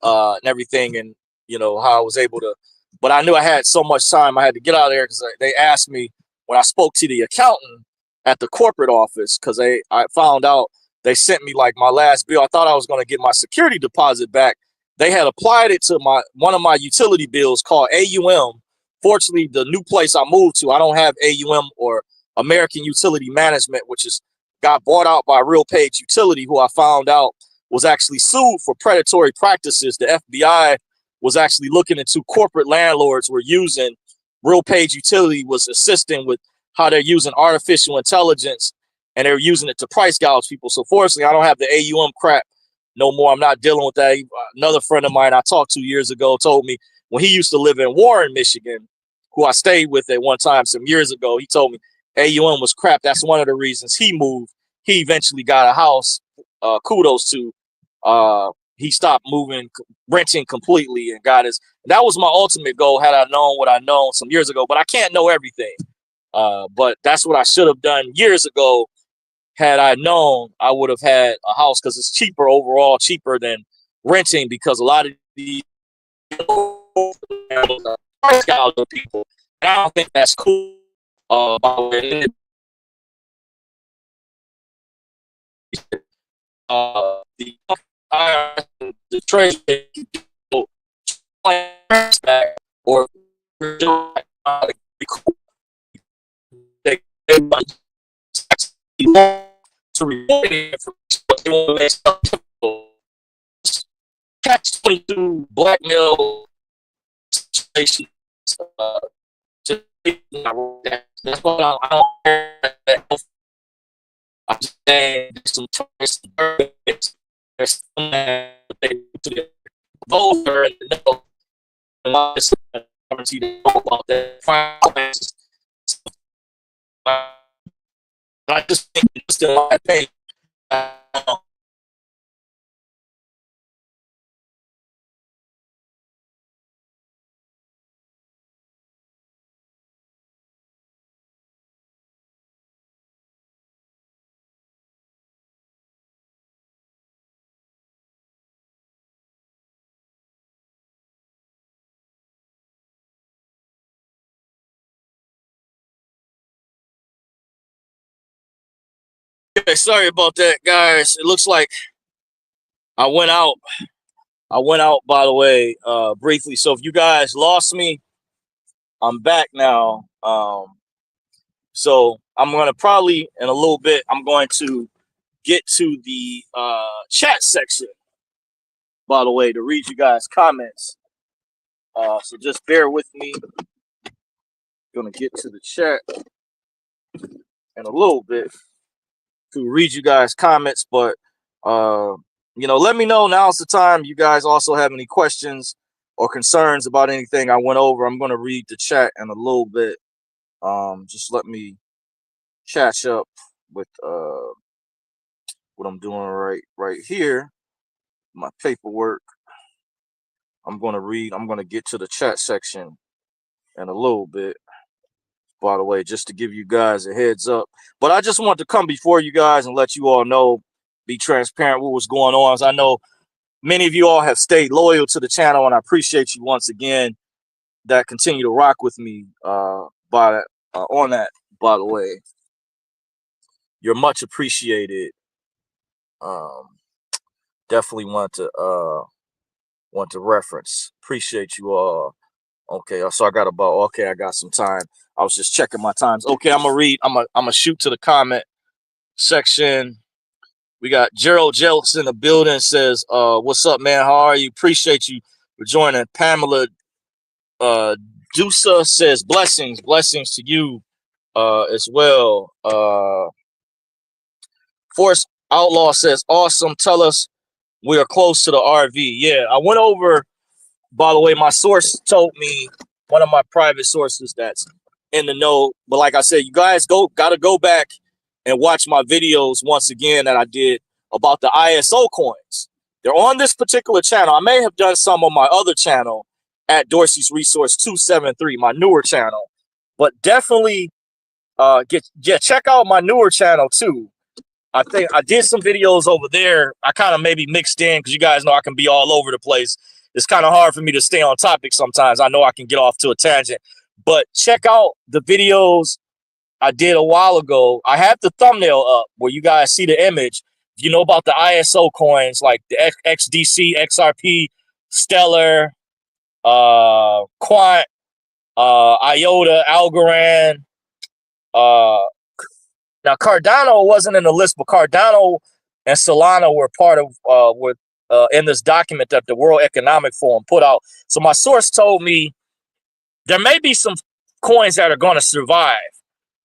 and everything, and how I was able to. But I knew I had so much time, I had to get out of there, because they asked me when I spoke to the accountant at the corporate office, because I found out they sent me like my last bill. I thought I was going to get my security deposit back. They had applied it to one of my utility bills called AUM. Fortunately, the new place I moved to, I don't have AUM, or American Utility Management, which got bought out by Real Page Utility, who I found out was actually sued for predatory practices. The FBI was actually looking into corporate landlords were using Real Page Utility, was assisting with how they're using artificial intelligence, and they're using it to price gouge people. So fortunately, I don't have the AUM crap no more. I'm not dealing with that. Another friend of mine I talked to years ago told me, when he used to live in Warren, Michigan, who I stayed with at one time some years ago, he told me AUM was crap. That's one of the reasons he moved. He eventually got a house. Kudos to. He stopped renting completely, and got his. That was my ultimate goal. Had I known what I know some years ago, but I can't know everything. But that's what I should have done years ago. Had I known, I would have had a house, because it's cheaper overall, cheaper than renting, because a lot of these price gouge people, and I don't think that's cool. The the treasury back, or to report it, catch 22 blackmail situations. That's what I don't care. I'm just saying there's some choice. There's some that they to the voter and know about that. I just think it's still my opinion. Okay, sorry about that, guys. It looks like I went out. By the way, briefly. So if you guys lost me, I'm back now. So I'm gonna probably in a little bit. I'm going to get to the chat section, by the way, to read you guys' comments. So just bear with me. Gonna get to the chat in a little bit to read you guys' comments, but let me know. Now's the time. You guys also have any questions or concerns about anything I went over. I'm gonna read the chat in a little bit. Just let me catch up with what I'm doing right here. My paperwork. I'm gonna get to the chat section in a little bit, by the way, just to give you guys a heads up. But I just want to come before you guys and let you all know, be transparent with what's going on. As I know many of you all have stayed loyal to the channel, and I appreciate you once again that continue to rock with me on that, by the way. You're much appreciated. Definitely want to reference. Appreciate you all. Okay, so I got some time. I was just checking my times. Okay, I'm gonna shoot to the comment section. We got Gerald Jelks in the building. Says, "What's up, man? How are you? Appreciate you for joining." Pamela Dusa says, "Blessings, blessings to you as well." Force Outlaw says, "Awesome. Tell us we are close to the RV." Yeah, I went over. By the way, my source told me, one of my private sources that's in the know. But like I said, you guys gotta go back and watch my videos once again that I did about the ISO coins. They're on this particular channel. I may have done some on my other channel at Dorsey's Resource 273, my newer channel. But definitely check out my newer channel too. I think I did some videos over there. I kind of maybe mixed in because you guys know I can be all over the place. It's kind of hard for me to stay on topic sometimes. I know I can get off to a tangent, but check out the videos I did a while ago. I have the thumbnail up where you guys see the image. You know about the ISO coins like the XDC, XRP, Stellar, Quant, IOTA, Algorand. Now Cardano wasn't in the list, but Cardano and Solana were part of in this document that the World Economic Forum put out. So my source told me there may be some coins that are going to survive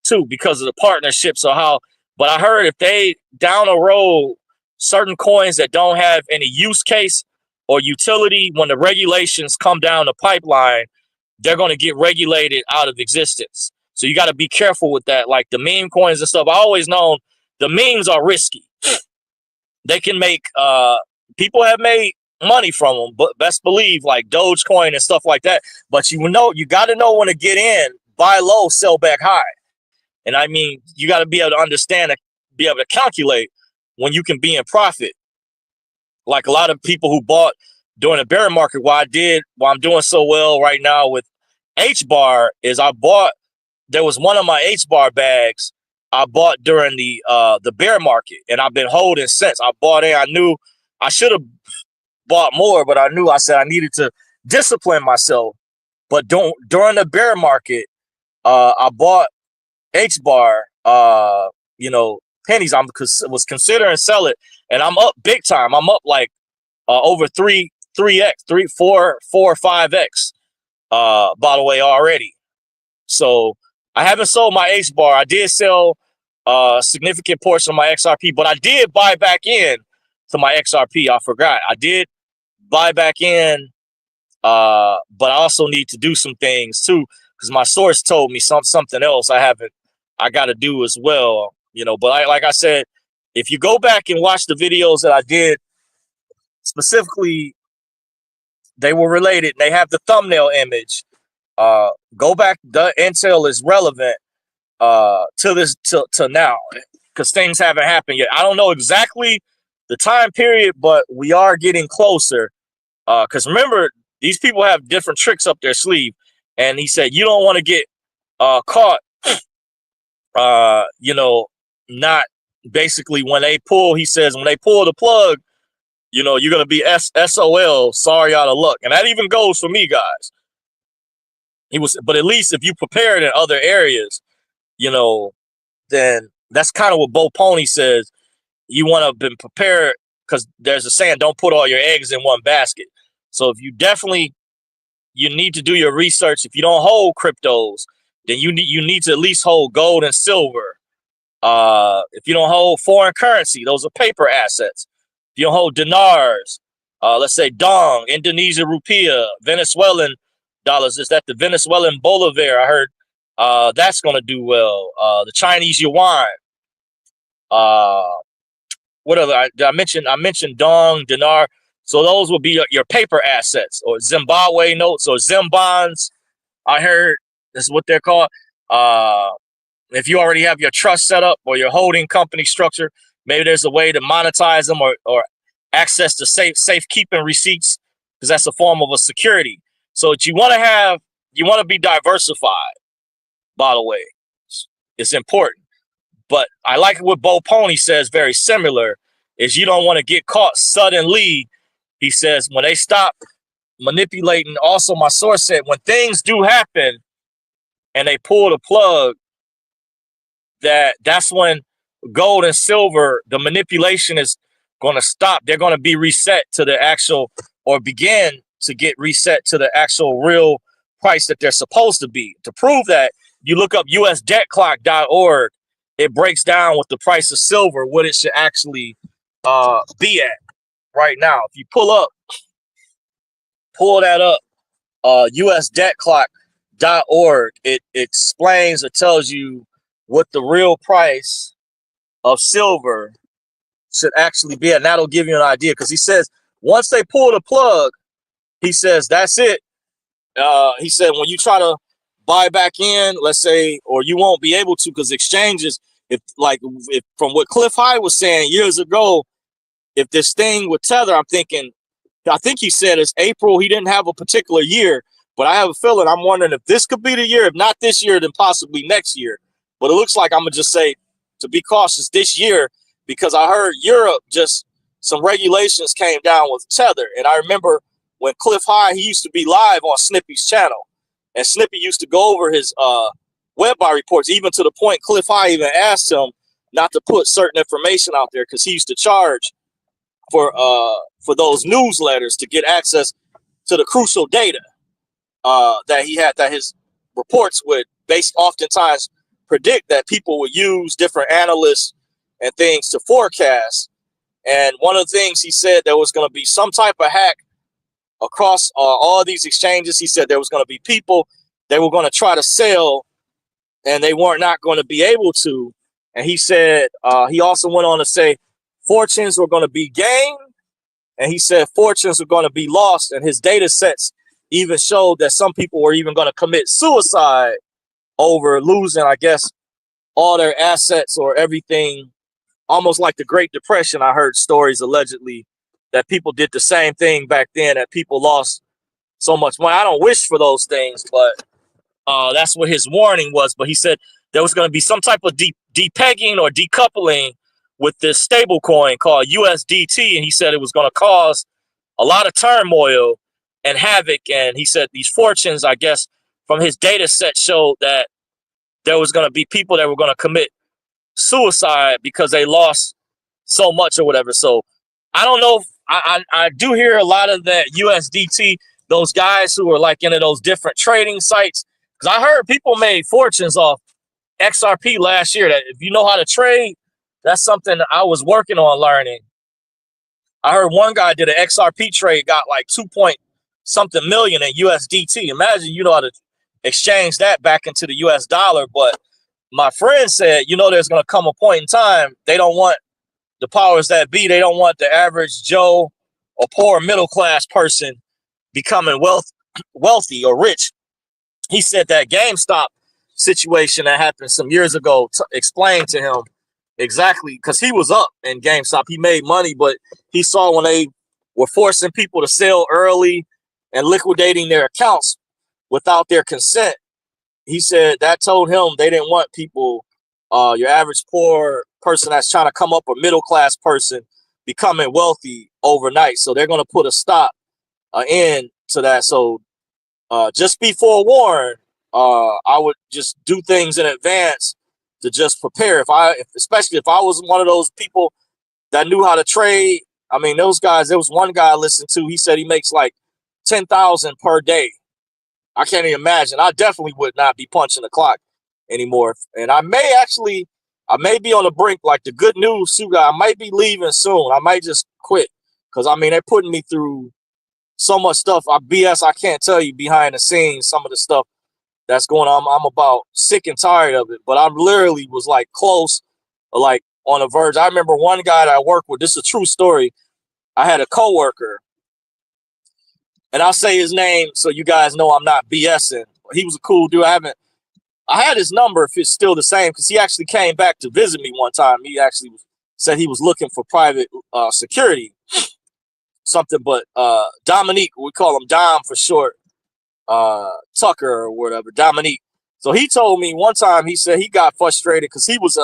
too because of the partnerships or how. But I heard if they down the road certain coins that don't have any use case or utility, when the regulations come down the pipeline, they're going to get regulated out of existence. So you got to be careful with that. Like the meme coins and stuff, I always known the memes are risky. They can make people have made money from them, but best believe like Dogecoin and stuff like that. But you got to know when to get in, buy low, sell back high. And I mean, you got to be able to understand and be able to calculate when you can be in profit. Like a lot of people who bought during the bear market, why I'm doing so well right now with H-bar is there was one of my H-bar bags I bought during the bear market, and I've been holding since. I bought in. I knew I should have bought more, but I said I needed to discipline myself. But during the bear market, I bought H-bar, pennies. Was considering sell it, and I'm up big time. I'm up like over 3x, 4 or 5x. By the way, already. So I haven't sold my H-bar. I did sell a significant portion of my XRP, but I did buy back in to my XRP. I forgot. I did buy back in, but I also need to do some things too, because my source told me something else I got to do as well. But like I said, if you go back and watch the videos that I did, specifically, they were related. They have the thumbnail image. Go back. The intel is relevant to now, because things haven't happened yet. I don't know exactly the time period, but we are getting closer. Because remember, these people have different tricks up their sleeve, and he said you don't want to get caught. Not basically when they pull. He says when they pull the plug, you're gonna be SOL. Sorry, out of luck, and that even goes for me, guys. But at least if you prepared in other areas, then that's kind of what Bo Pony says. You want to have been prepared, because there's a saying, don't put all your eggs in one basket. So if you need to do your research. If you don't hold cryptos, then you need to at least hold gold and silver. If you don't hold foreign currency, those are paper assets. If you don't hold dinars, let's say dong, Indonesia rupiah, Venezuelan dollars. Is that the Venezuelan bolivar? I heard that's going to do well. The Chinese yuan. What other? I mentioned dong, dinar. So those will be your paper assets, or Zimbabwe notes, or Zim bonds. I heard that's what they're called. If you already have your trust set up or your holding company structure, maybe there's a way to monetize them or access to safekeeping receipts, because that's a form of a security. So you want to be diversified. By the way, it's important. But I like what Bo Pony says, very similar, is you don't want to get caught suddenly. He says when they stop manipulating. Also, my source said when things do happen and they pull the plug, that's when gold and silver, the manipulation is going to stop. They're going to be reset to the actual, or begin to get reset to the actual real price that they're supposed to be. To prove that, you look up usdebtclock.org. It breaks down with the price of silver, what it should actually be at right now. If you pull that up, usdebtclock.org, it explains, it tells you what the real price of silver should actually be at. And that'll give you an idea, because he says once they pull the plug, he says that's it. He said when you try to buy back in, let's say, or you won't be able to, because exchanges, if from what Cliff High was saying years ago, if this thing with Tether, I think he said it's April. He didn't have a particular year, but I have a feeling, I'm wondering if this could be the year. If not this year, then possibly next year. But it looks like, I'm going to just say, to be cautious, this year, because I heard Europe, just some regulations came down with Tether. And I remember when Cliff High, he used to be live on Snippy's channel. And Snippy used to go over his web buy reports, even to the point Cliff High even asked him not to put certain information out there, because he used to charge for those newsletters to get access to the crucial data that he had, that his reports would oftentimes predict that people would use, different analysts and things, to forecast. And one of the things he said, there was going to be some type of hack across all these exchanges. He said there was going to be people, they were going to try to sell, and they weren't not going to be able to. And he said, he also went on to say, fortunes were going to be gained, and he said fortunes were going to be lost. And his data sets even showed that some people were even going to commit suicide over losing, I guess, all their assets or everything, almost like the Great Depression. I heard stories allegedly that people did the same thing back then, that people lost so much money. I don't wish for those things, but that's what his warning was. But he said there was going to be some type of depegging or decoupling with this stable coin called USDT. And he said it was going to cause a lot of turmoil and havoc. And he said these fortunes, I guess, from his data set showed that there was going to be people that were going to commit suicide because they lost so much or whatever. So I don't know if I do hear a lot of that USDT, those guys who are like into those different trading sites, because I heard people made fortunes off XRP last year. That if you know how to trade, that's something that I was working on learning. I heard one guy did an XRP trade, got like 2 point something million in USDT. Imagine you know how to exchange that back into the US dollar. But my friend said, there's going to come a point in time, they don't want the powers that be, they don't want the average Joe or poor middle class person becoming wealthy or rich. He said that GameStop situation that happened some years ago explained to him exactly, because he was up in GameStop. He made money, but he saw when they were forcing people to sell early and liquidating their accounts without their consent. He said that told him they didn't want people, your average poor person that's trying to come up, a middle class person, becoming wealthy overnight. So they're going to put a stop end to that. So just be forewarned. I would just do things in advance to just prepare. Especially if I was one of those people that knew how to trade. I mean, those guys, there was one guy I listened to, he said he makes like 10,000 per day. I can't even imagine. I definitely would not be punching the clock anymore. And I may be on the brink, like the good news Sue guy. I might be leaving soon. I might just quit, because I mean, they're putting me through so much stuff. I can't tell you behind the scenes some of the stuff that's going on. I'm about sick and tired of it. But I literally was like close, like on the verge. I remember one guy that I worked with. This is a true story. I had a coworker, and I'll say his name so you guys know I'm not BSing. He was a cool dude. I had his number if it's still the same, because he actually came back to visit me one time. He actually said he was looking for private security, something. But Dominique, we call him Dom for short, Tucker or whatever, Dominique. So he told me one time, he said he got frustrated because he was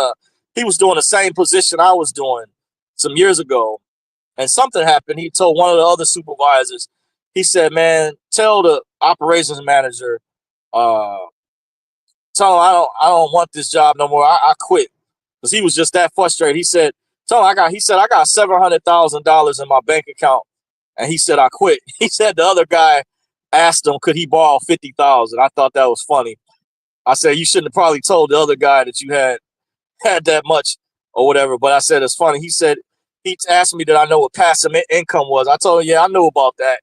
doing the same position I was doing some years ago, and something happened. He told one of the other supervisors, he said, man, tell the operations manager, tell him I don't want this job no more. I quit. because he was just that frustrated. He said, "Tell him he said I got $700,000 in my bank account," and he said I quit. He said the other guy asked him could he borrow 50,000. I thought that was funny. I said you shouldn't have probably told the other guy that you had that much or whatever. But I said it's funny. He said he asked me did I know what passive income was. I told him yeah I knew about that.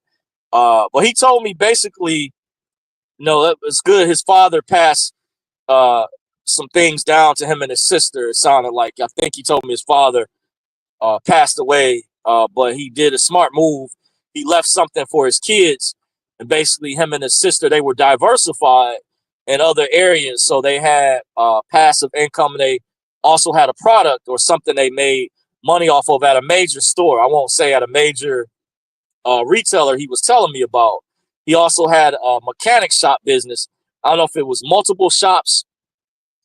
But he told me basically, that was good. His father passed some things down to him and his sister. It sounded like I think he told me his father passed away, but he did a smart move. He left something for his kids, and basically him and his sister they were diversified in other areas, so they had passive income. And they also had a product or something they made money off of at a major store. I won't say at a major retailer he was telling me about. He also had a mechanic shop business. I don't know if it was multiple shops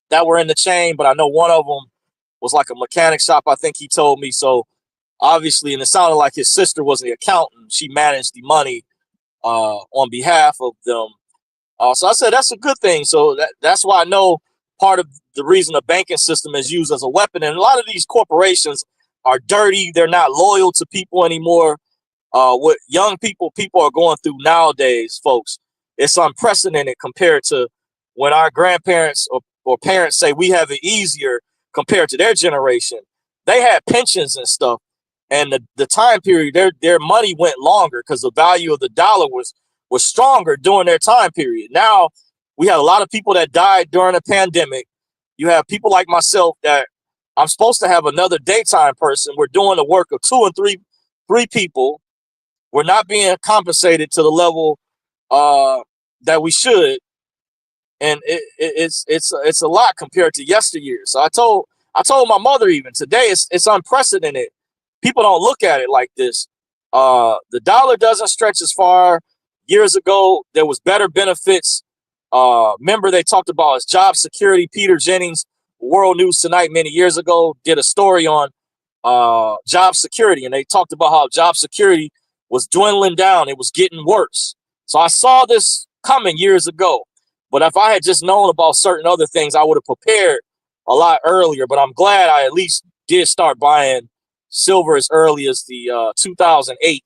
that were in the chain, but I know one of them was like a mechanic shop, I think he told me. So obviously, and it sounded like his sister was the accountant. She managed the money on behalf of them. So I said, that's a good thing. So that's why I know part of the reason the banking system is used as a weapon. And a lot of these corporations are dirty. They're not loyal to people anymore. What young people are going through nowadays, folks, it's unprecedented compared to when our grandparents or parents say we have it easier compared to their generation. They had pensions and stuff, and the time period their money went longer because the value of the dollar was stronger during their time period. Now we had a lot of people that died during the pandemic. You have people like myself that I'm supposed to have another daytime person. We're doing the work of two and three people. We're not being compensated to the level that we should, and it's a lot compared to yesteryear. So I told my mother even today it's unprecedented. People don't look at it like this. The dollar doesn't stretch as far. Years ago, there was better benefits. Remember they talked about his job security. Peter Jennings, World News Tonight, many years ago, did a story on job security, and they talked about how job security was dwindling down. It was getting worse. So I saw this coming years ago. But if I had just known about certain other things, I would have prepared a lot earlier. But I'm glad I at least did start buying silver as early as the 2008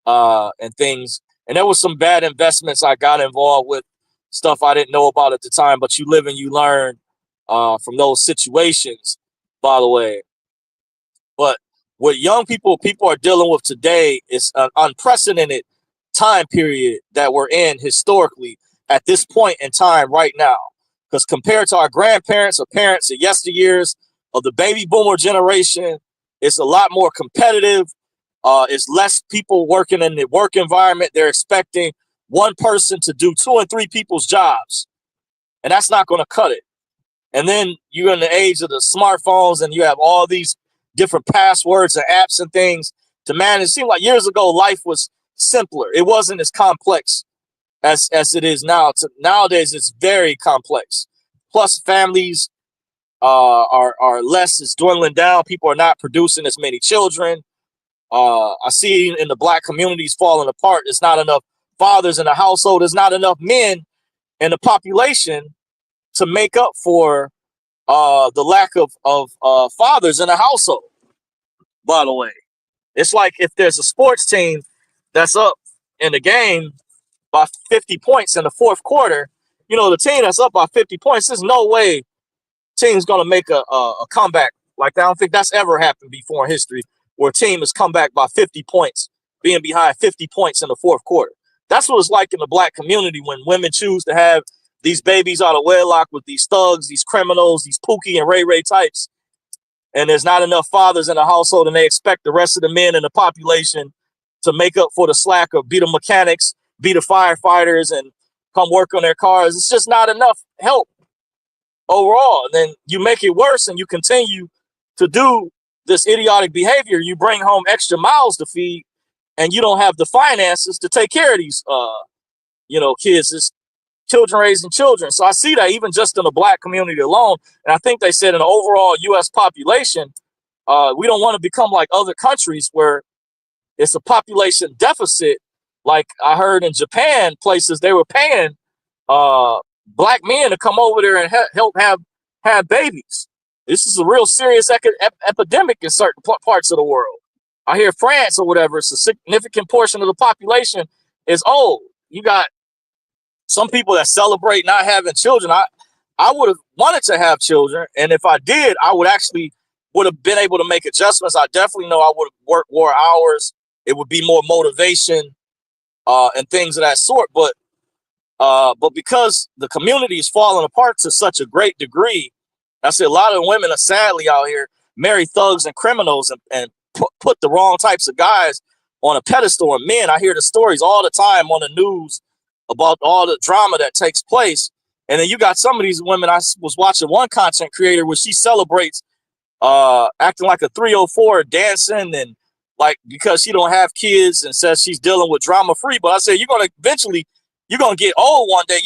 and things. And there was some bad investments I got involved with, stuff I didn't know about at the time. But you live and you learn from those situations, by the way. But what young people are dealing with today is an unprecedented time period that we're in historically at this point in time right now. Because compared to our grandparents or parents of yesteryears of the baby boomer generation, it's a lot more competitive. It's less people working in the work environment. They're expecting one person to do two and three people's jobs. And that's not going to cut it. And then you're in the age of the smartphones and you have all these different passwords and apps and things to manage. It seemed like years ago life was simpler. It wasn't as complex as it is now. Nowadays it's very complex. Plus families are less. It's dwindling down. People are not producing as many children. I see in the black communities falling apart. There's not enough fathers in the household. There's not enough men in the population to make up for the lack of fathers in the household. By the way, it's like if there's a sports team that's up in the game by 50 points in the fourth quarter, the team that's up by 50 points, there's no way team's going to make a comeback like that. I don't think that's ever happened before in history where a team has come back by 50 points, being behind 50 points in the fourth quarter. That's what it's like in the black community when women choose to have these babies out of wedlock with these thugs, these criminals, these Pookie and Ray Ray types. And there's not enough fathers in the household, and they expect the rest of the men in the population to make up for the slack or be the mechanics, be the firefighters, and come work on their cars. It's just not enough help overall. And then you make it worse and you continue to do this idiotic behavior. You bring home extra mouths to feed, and you don't have the finances to take care of these, kids. It's children raising children. So I see that even just in the black community alone. And I think they said in the overall U.S. population, we don't want to become like other countries where it's a population deficit. Like I heard in Japan, places they were paying black men to come over there and help have babies. This is a real serious epidemic in certain parts of the world. I hear France or whatever, it's a significant portion of the population is old. You got some people that celebrate not having children. I would have wanted to have children, and if I did, I would have been able to make adjustments. I definitely know I would have worked more hours. It would be more motivation and things of that sort. But because the community is falling apart to such a great degree, I see a lot of women are sadly out here marry thugs and criminals and put the wrong types of guys on a pedestal. And men, I hear the stories all the time on the news about all the drama that takes place. And then you got some of these women. I was watching one content creator where she celebrates acting like a 304, dancing and like because she don't have kids and says she's dealing with drama free. But I said you're gonna get old one day.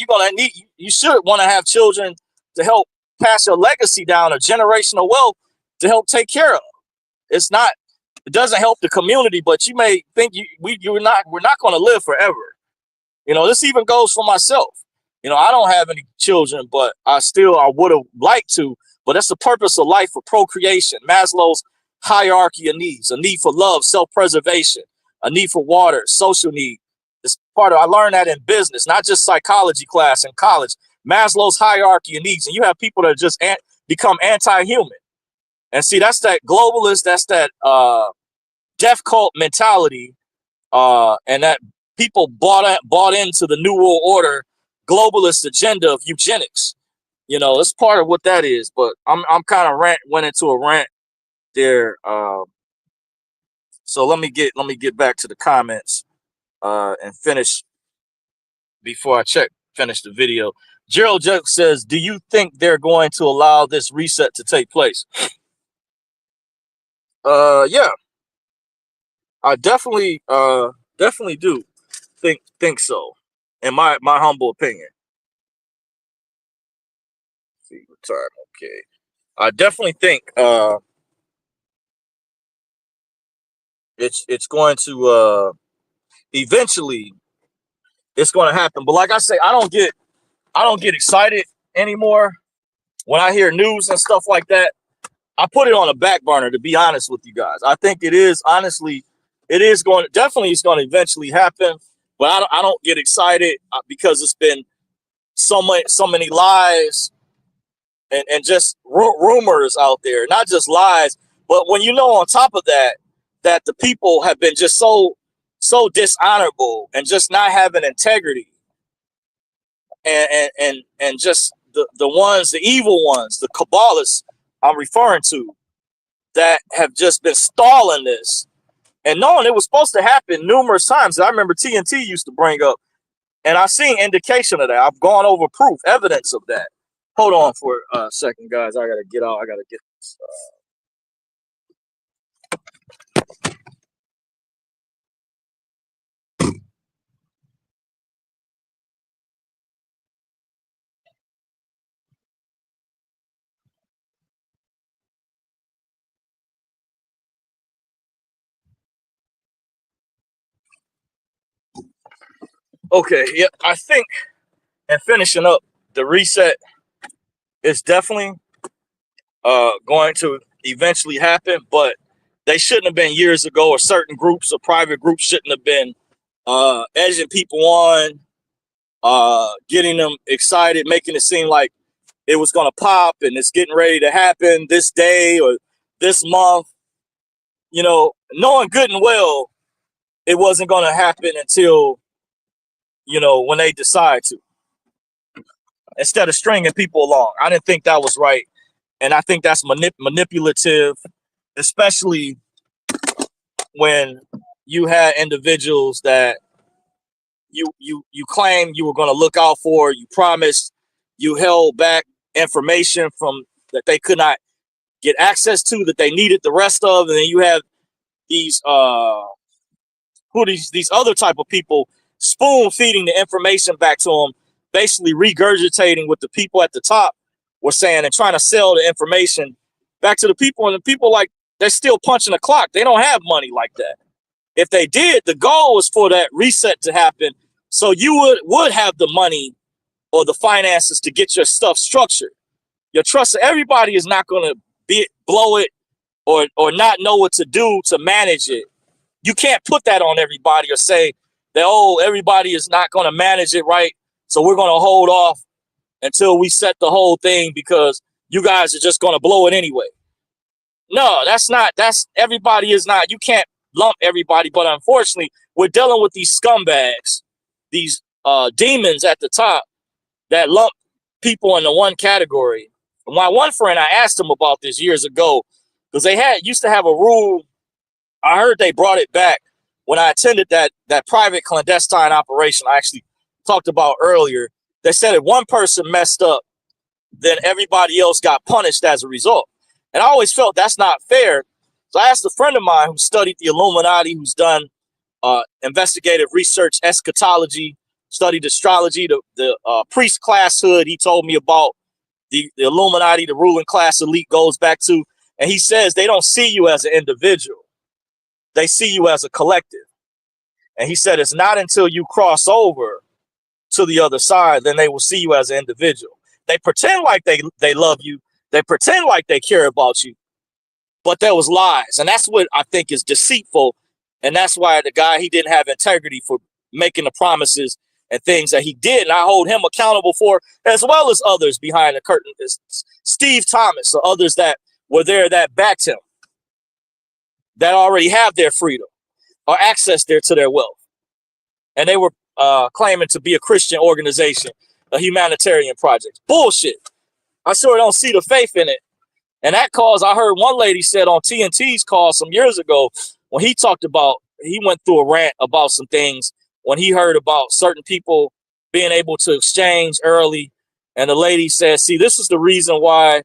You should want to have children to help pass your legacy down, a generational wealth to help take care of. It doesn't help the community, but you may think we're not going to live forever. You know, this even goes for myself. You know, I don't have any children, but I would have liked to. But that's the purpose of life, for procreation. Maslow's hierarchy of needs: a need for love, self-preservation, a need for water, social need. It's I learned that in business, not just psychology class in college. Maslow's hierarchy of needs, and you have people that just become anti-human. And see, that's that globalist, that's that death cult mentality, and that people bought into the New World Order globalist agenda of eugenics. You know, it's part of what that is. But I'm kind of went into a rant there. So let me get back to the comments and finish before I finish the video. Gerald Joke says, "Do you think they're going to allow this reset to take place?" Yeah, I definitely do think so. In my humble opinion. Let's see what time? Okay, I definitely think it's going to eventually it's going to happen. But like I say, I don't get excited anymore when I hear news and stuff like that. I put it on a back burner, to be honest with you guys. I think it is going to eventually happen, but I don't get excited because it's been so many lies and just rumors out there. Not just lies, but when you know on top of that the people have been just so dishonorable and just not having integrity, and just the evil ones, the Kabbalists I'm referring to, that have just been stalling this and knowing it was supposed to happen numerous times. I remember TNT used to bring up, and I've seen indication of that. I've gone over proof, evidence of that. Hold on for a second, guys. I gotta get out. I gotta get this. Okay, yeah, I think, and finishing up, the reset is definitely going to eventually happen, but they shouldn't have been years ago, or certain groups or private groups shouldn't have been edging people on, getting them excited, making it seem like it was going to pop and it's getting ready to happen this day or this month, you know, knowing good and well it wasn't going to happen until, you know, when they decide to, instead of stringing people along. I didn't think that was right. And I think that's manipulative, especially when you had individuals that you claim you were going to look out for, you promised, you held back information from that they could not get access to, that they needed the rest of, and then you have these these other type of people spoon feeding the information back to them, basically regurgitating what the people at the top were saying and trying to sell the information back to the people. And the people, like, they're still punching a clock. They don't have money like that. If they did, the goal was for that reset to happen, so you would have the money or the finances to get your stuff structured. Your trust, everybody is not going to blow it or not know what to do to manage it. You can't put that on everybody or say that, oh, everybody is not going to manage it right, so we're going to hold off until we set the whole thing because you guys are just going to blow it anyway. No, that's everybody is not. You can't lump everybody, but unfortunately, we're dealing with these scumbags, these demons at the top that lump people into one category. My one friend, I asked him about this years ago because they used to have a rule. I heard they brought it back when I attended that private clandestine operation I actually talked about earlier. They said if one person messed up, then everybody else got punished as a result. And I always felt that's not fair. So I asked a friend of mine who studied the Illuminati, who's done investigative research, eschatology, studied astrology, the priest classhood. He told me about the Illuminati, the ruling class elite goes back to, and he says they don't see you as an individual. They see you as a collective. And he said it's not until you cross over to the other side, then they will see you as an individual. They pretend like they love you. They pretend like they care about you. But there was lies. And that's what I think is deceitful. And that's why the guy, he didn't have integrity for making the promises and things that he did. And I hold him accountable for, as well as others behind the curtain. Steve Thomas or others that were there that backed him, that already have their freedom or access to their wealth. And they were claiming to be a Christian organization, a humanitarian project. Bullshit. I sure don't see the faith in it. And that cause, I heard one lady said on TNT's call some years ago, when he talked about, he went through a rant about some things when he heard about certain people being able to exchange early. And the lady said, see, this is the reason why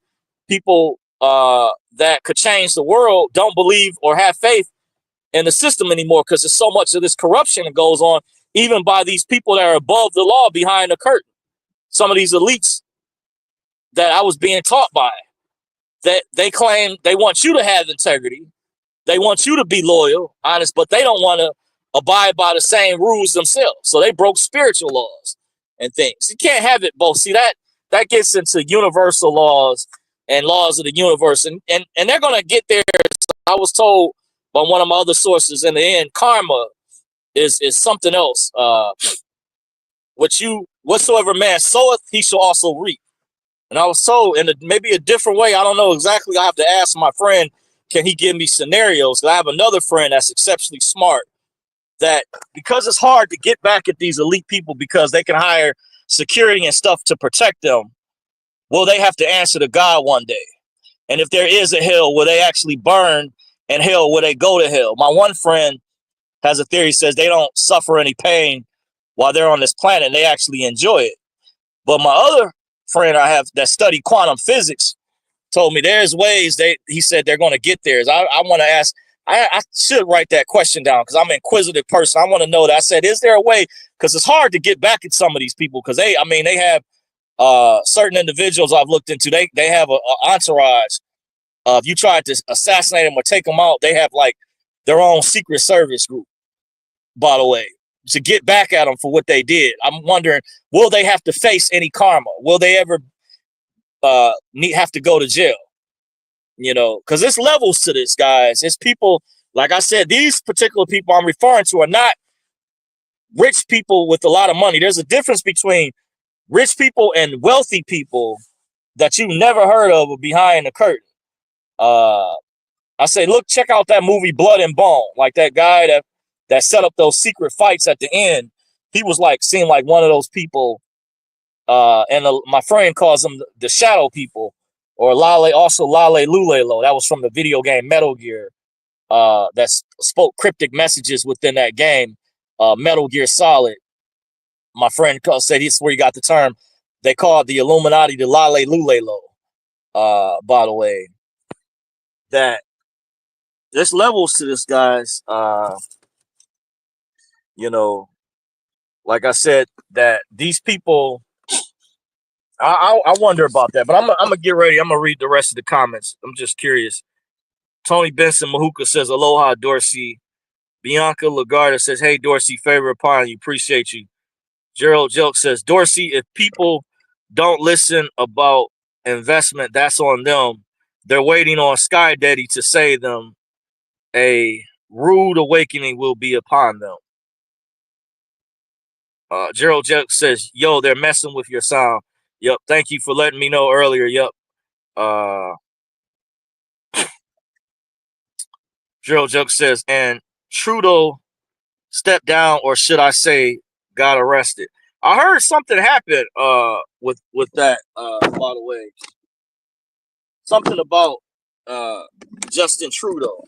people that could change the world don't believe or have faith in the system anymore, because there's so much of this corruption that goes on, even by these people that are above the law behind the curtain. Some of these elites that I was being taught by, that they claim they want you to have integrity. They want you to be loyal, honest, but they don't want to abide by the same rules themselves. So they broke spiritual laws and things. You can't have it both. See, that gets into universal laws and laws of the universe. And they're going to get there. I was told by one of my other sources in the end, karma is something else. Whatsoever man soweth, he shall also reap. And I was told in maybe a different way. I don't know exactly. I have to ask my friend, can he give me scenarios? I have another friend that's exceptionally smart, that because it's hard to get back at these elite people because they can hire security and stuff to protect them, will they have to answer to God one day? And if there is a hell, will they actually burn? And hell, will they go to hell? My one friend has a theory, says they don't suffer any pain while they're on this planet, and they actually enjoy it. But my other friend I have that studied quantum physics told me there's ways he said they're going to get there. I want to ask, I should write that question down because I'm an inquisitive person. I want to know that. I said, is there a way? Because it's hard to get back at some of these people because they have certain individuals I've looked into. They have an entourage. If you tried to assassinate them or take them out, they have like their own secret service group, by the way, to get back at them for what they did. I'm wondering, will they have to face any karma? Will they ever have to go to jail? You know, because there's levels to this, guys. It's people, like I said, these particular people I'm referring to are not rich people with a lot of money. There's a difference between rich people and wealthy people that you never heard of behind the curtain. I say, look, check out that movie Blood and Bone. Like that guy that set up those secret fights at the end. He was like, seemed like one of those people. My friend calls them the shadow people, or Lale Lulelo. That was from the video game Metal Gear. That spoke cryptic messages within that game. Metal Gear Solid. My friend said this is where he got the term. They called the Illuminati the Lale Lulelo. By the way, that there's levels to this, guys. You know, like I said, that these people, I wonder about that. But I'm gonna get ready. I'm gonna read the rest of the comments. I'm just curious. Tony Benson Mahuka says, aloha, Dorsey. Bianca Lagarda says, hey, Dorsey, favorite upon you. Appreciate you. Gerald Jelk says, Dorsey, if people don't listen about investment, that's on them. they're waiting on Sky Daddy to say them a rude awakening will be upon them. Gerald Juk says, yo, they're messing with your sound. Yep, thank you for letting me know earlier. Yep. Gerald Juk says, and Trudeau stepped down, or should I say got arrested. I heard something happened with that, by the way. Something about Justin Trudeau.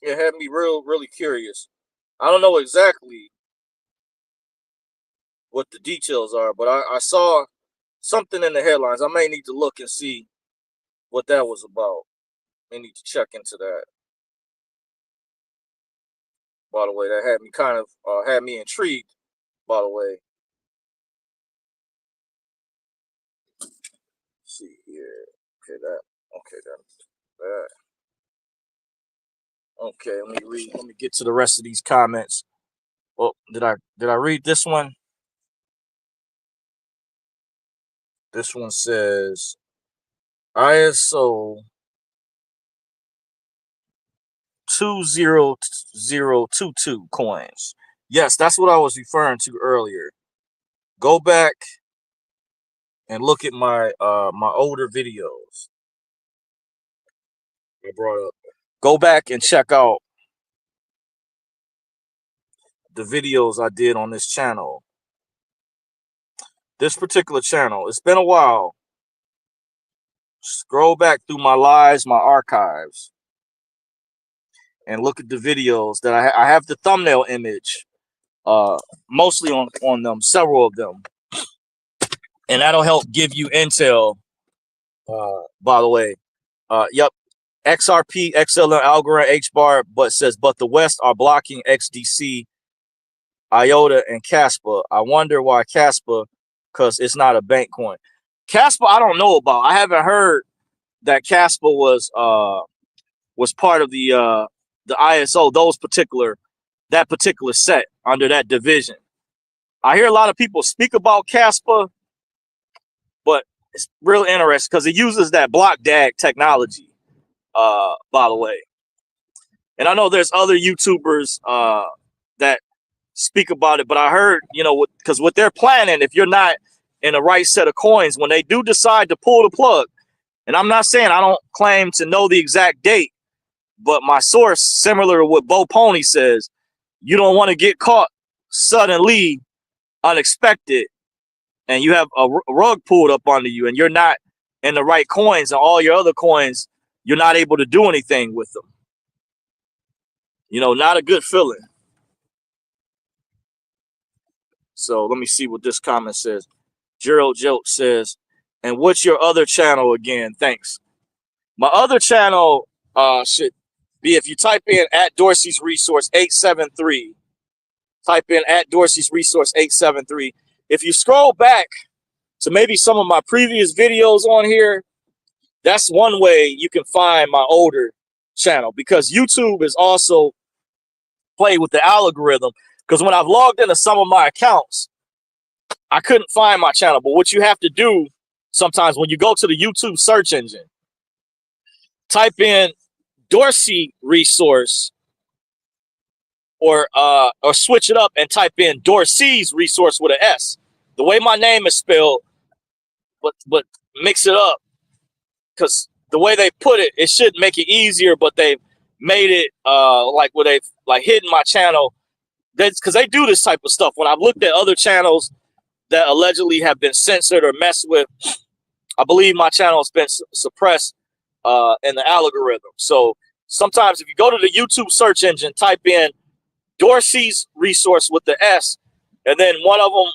It had me really curious. I don't know exactly what the details are, but I saw something in the headlines. I may need to look and see what that was about. I need to check into that. By the way, that had me kind of had me intrigued. By the way, let's see here. Okay, that. Okay, that. Okay, let me read. Let me get to the rest of these comments. Oh, did I read this one? This one says ISO 20022 coins. Yes, that's what I was referring to earlier. Go back and look at my my older videos I brought up. Go back and check out the videos I did on this channel. This particular channel. It's been a while. Scroll back through my lives, my archives, and look at the videos that I have the thumbnail image, mostly on them, several of them, and that'll help give you intel. By the way, yep, XRP, XLM, Algorand, HBAR, but says but the West are blocking XDC, IOTA, and Casper. I wonder why Casper, because it's not a bank coin. Casper, I don't know about. I haven't heard that Casper was part of the ISO, that particular set under that division. I hear a lot of people speak about Casper, but it's real interesting because it uses that block DAG technology, by the way. And I know there's other YouTubers that speak about it, but I heard, because what they're planning, if you're not in the right set of coins, when they do decide to pull the plug, and I'm not saying I don't claim to know the exact date, but my source, similar to what Bo Pony says, you don't want to get caught suddenly, unexpected, and you have a rug pulled up onto you, and you're not in the right coins, and all your other coins, you're not able to do anything with them. Not a good feeling. So let me see what this comment says. Gerald Joke says, and what's your other channel again? Thanks. My other channel should be, if you type in at Dorsey's Resource 873, type in at Dorsey's Resource 873. If you scroll back to maybe some of my previous videos on here, that's one way you can find my older channel, because YouTube is also play with the algorithm. Because when I've logged into some of my accounts, I couldn't find my channel. But what you have to do sometimes when you go to the YouTube search engine, type in Dorsey Resource, or switch it up and type in Dorsey's Resource with an S. The way my name is spelled, but mix it up, because the way they put it, it should make it easier, but they've made it like where they've hidden my channel. That's because they do this type of stuff. When I've looked at other channels that allegedly have been censored or messed with, I believe my channel has been suppressed in the algorithm. So sometimes if you go to the YouTube search engine, type in Dorsey's Resource with the S, and then one of them,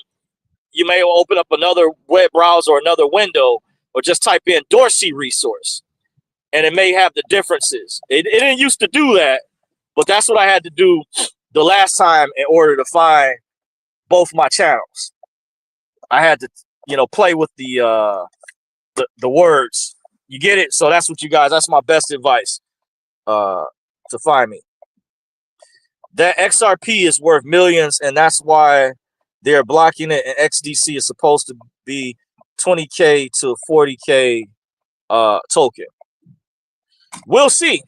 you may open up another web browser or another window, or just type in Dorsey Resource, and it may have the differences. It didn't used to do that, but that's what I had to do the last time in order to find both my channels. I had to, play with the words. You get it? So that's what you guys, that's my best advice to find me. That XRP is worth millions, and that's why they're blocking it, and XDC is supposed to be 20K to 40K token. We'll see.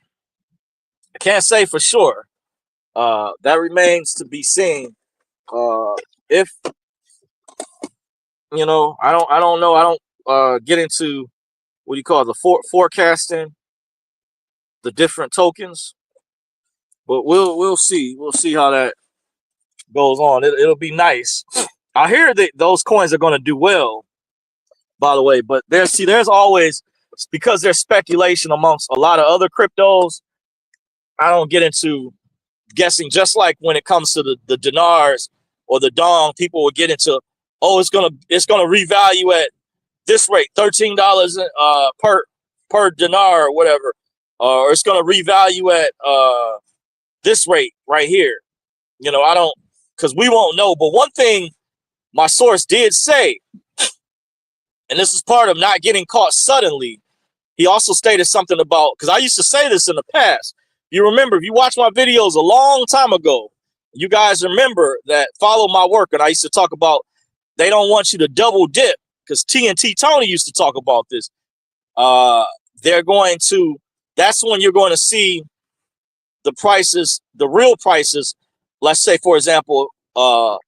I can't say for sure. That remains to be seen. If I don't know. I don't get into what do you call it, the forecasting the different tokens, but we'll see. We'll see how that goes on. It'll be nice. I hear that those coins are going to do well, by the way, but there's always, because there's speculation amongst a lot of other cryptos. I don't get into guessing. Just like when it comes to the dinars or the dong, people will get into, oh, it's gonna revalue at this rate, $13 per dinar or whatever, or it's gonna revalue at this rate right here. I don't, because we won't know. But one thing my source did say, and this is part of not getting caught suddenly, he also stated something about, because I used to say this in the past. You remember, if you watch my videos a long time ago, you guys remember that follow my work, and I used to talk about they don't want you to double dip, because TNT Tony used to talk about this. That's when you're going to see the prices, the real prices, let's say, for example, of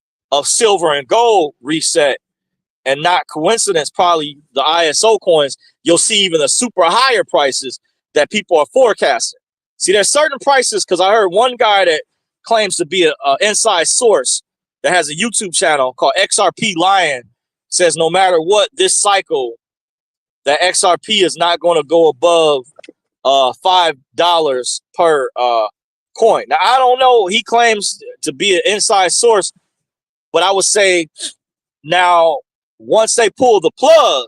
silver and gold reset, and not coincidence, probably the ISO coins, you'll see even the super higher prices that people are forecasting. See, there's certain prices, because I heard one guy that claims to be an inside source that has a YouTube channel called XRP Lion, says no matter what, this cycle, that XRP is not going to go above $5 per coin. Now, I don't know. He claims to be an inside source, but I would say now, once they pull the plug,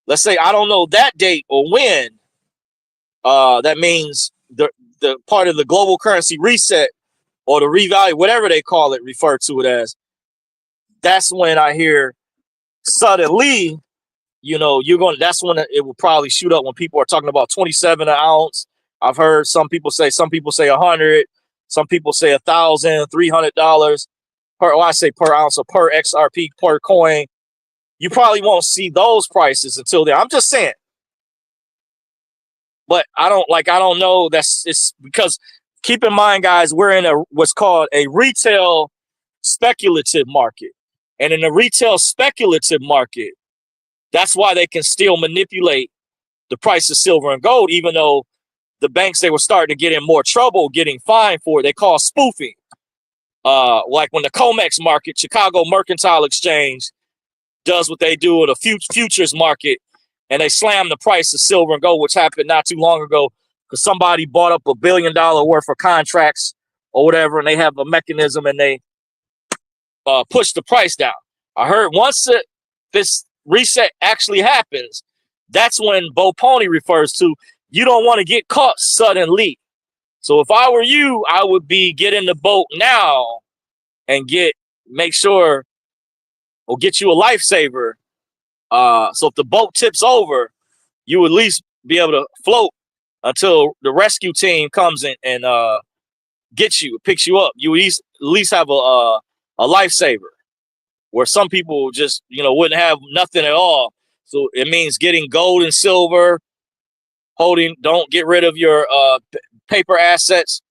let's say, I don't know that date or when, that means the part of the global currency reset or the revalue, whatever they call it, refer to it as, that's when I hear suddenly, that's when it will probably shoot up, when people are talking about 27 an ounce. I've heard some people say 100, some people say $1,300 per ounce or per XRP per coin. You probably won't see those prices until then. I'm just saying. But I don't know. It's because, keep in mind, guys, we're in what's called a retail speculative market. And in the retail speculative market, that's why they can still manipulate the price of silver and gold, even though the banks, they were starting to get in more trouble, getting fined for it. They call spoofing. Like when the COMEX market, Chicago Mercantile Exchange, does what they do with a futures market, and they slam the price of silver and gold, which happened not too long ago, because somebody bought up $1 billion worth of contracts or whatever, and they have a mechanism, and they push the price down. I heard once this reset actually happens, that's when Bo Pony refers to, you don't want to get caught suddenly. So if I were you, I would get in the boat now and make sure, or get you a lifesaver. So if the boat tips over, you at least be able to float until the rescue team comes in and picks you up. You at least have a lifesaver, where some people just wouldn't have nothing at all. So it means getting gold and silver, don't get rid of your paper assets,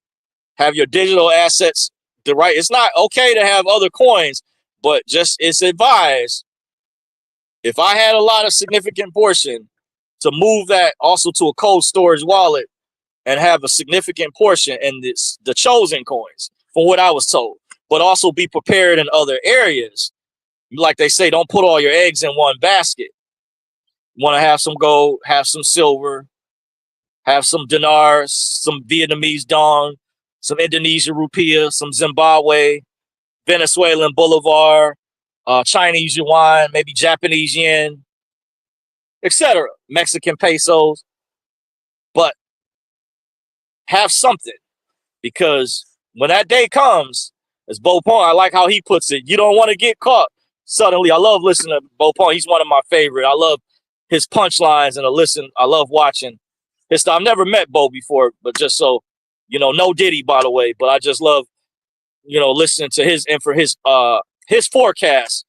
have your digital assets. It's not okay to have other coins, but it's advised, if I had a lot of significant portion, to move that also to a cold storage wallet and have a significant portion in the chosen coins, from what I was told. But also be prepared in other areas. Like they say, don't put all your eggs in one basket. You want to have some gold, have some silver, have some dinars, some Vietnamese dong, some Indonesian rupiah, some Zimbabwe, Venezuelan bolivar, Chinese yuan, maybe Japanese yen, etc., Mexican pesos. But have something, because when that day comes, as Bo Pong, I like how he puts it, you don't want to get caught suddenly. I love listening to Bo Pong. He's one of my favorite. I love his punchlines, and I love watching his stuff. I've never met Bo before, but just so no Diddy, by the way, but I just love listening to his, and for his forecast,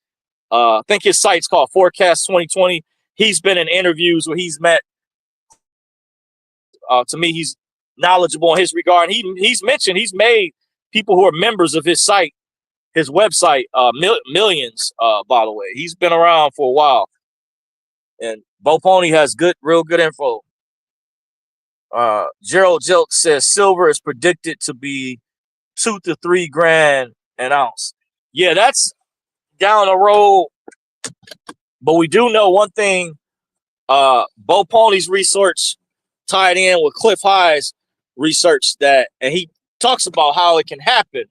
I think his site's called Forecast 2020. He's been in interviews where he's met. To me, he's knowledgeable in his regard. And he's mentioned he's made people who are members of his site, his website, millions. By the way, he's been around for a while, and Bo Pony has real good info. Gerald Jelk says silver is predicted to be $2 to $3 grand an ounce. Yeah, that's down the road, but we do know one thing. Bo Pony's research tied in with Cliff High's research and he talks about how it can happen,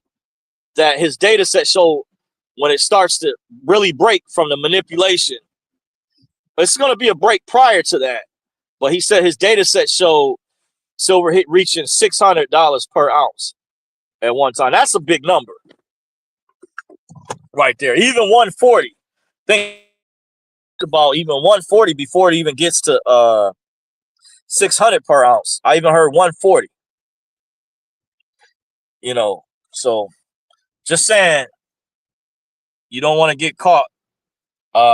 that his data set show when it starts to really break from the manipulation. It's going to be a break prior to that, but he said his data set showed silver reaching $600 per ounce at one time. That's a big number right there. Even 140. Think about even 140 before it even gets to 600 per ounce. I even heard 140. So just saying, you don't want to get caught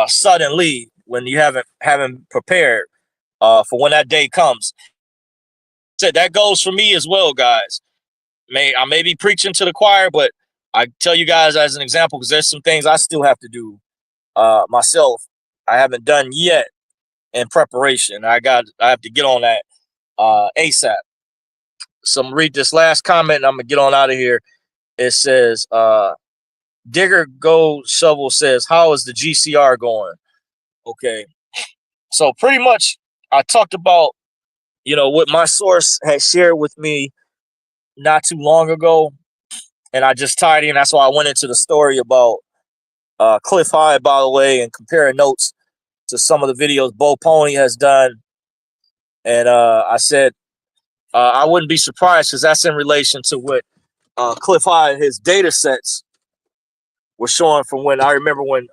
suddenly when you haven't prepared for when that day comes. So that goes for me as well, guys. I may be preaching to the choir, but I tell you guys as an example, because there's some things I still have to do myself. I haven't done yet in preparation. I have to get on that ASAP. So I'm gonna read this last comment and I'm gonna get on out of here. It says, Digger Gold Shovel says, how is the GCR going? Okay. So pretty much I talked about, what my source had shared with me not too long ago. And I just tied in. That's why I went into the story about Cliff High, by the way, and comparing notes to some of the videos Bo Pony has done. And I said I wouldn't be surprised because that's in relation to what Cliff High and his data sets were showing from when I remember when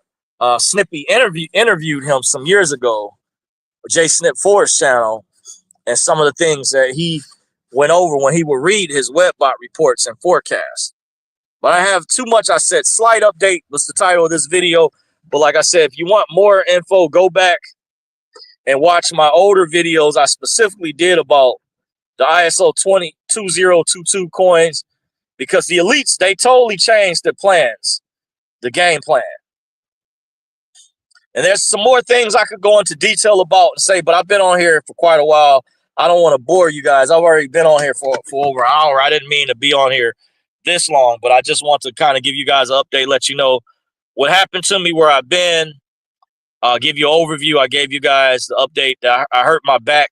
Snippy interviewed him some years ago, J Snip 4's channel, and some of the things that he went over when he would read his webbot reports and forecasts. But I have too much. I said slight update was the title of this video. But like I said, if you want more info, go back and watch my older videos. I specifically did about the ISO 2022 coins because the elites, they totally changed their plans, the game plan. And there's some more things I could go into detail about and say, but I've been on here for quite a while. I don't want to bore you guys. I've already been on here for over an hour. I didn't mean to be on here this long, but I just want to kind of give you guys an update, let you know what happened to me, where I've been, give you an overview. I gave you guys the update that I hurt my back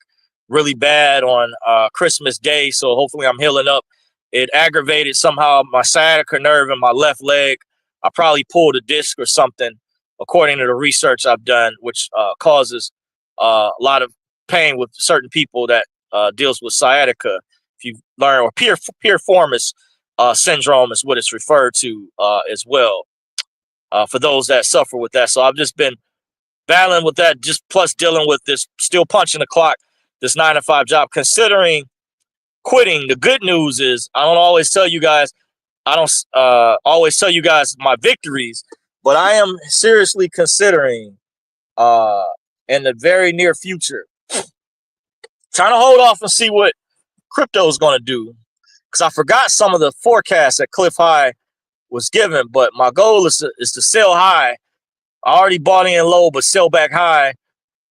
really bad on Christmas Day, so hopefully I'm healing up. It aggravated somehow my sciatica nerve in my left leg. I probably pulled a disc or something, according to the research I've done, which causes a lot of pain with certain people that deals with sciatica. If you learn, or piriformis syndrome is what it's referred to as well, for those that suffer with that. So I've just been battling with that, just plus dealing with this, still punching the clock, this 9-to-5 job, considering quitting. The good news is I don't always tell you guys my victories, but I am seriously considering in the very near future trying to hold off and see what crypto is going to do, because I forgot some of the forecasts that Cliff High was given, but my goal is to sell high. I already bought in low, but sell back high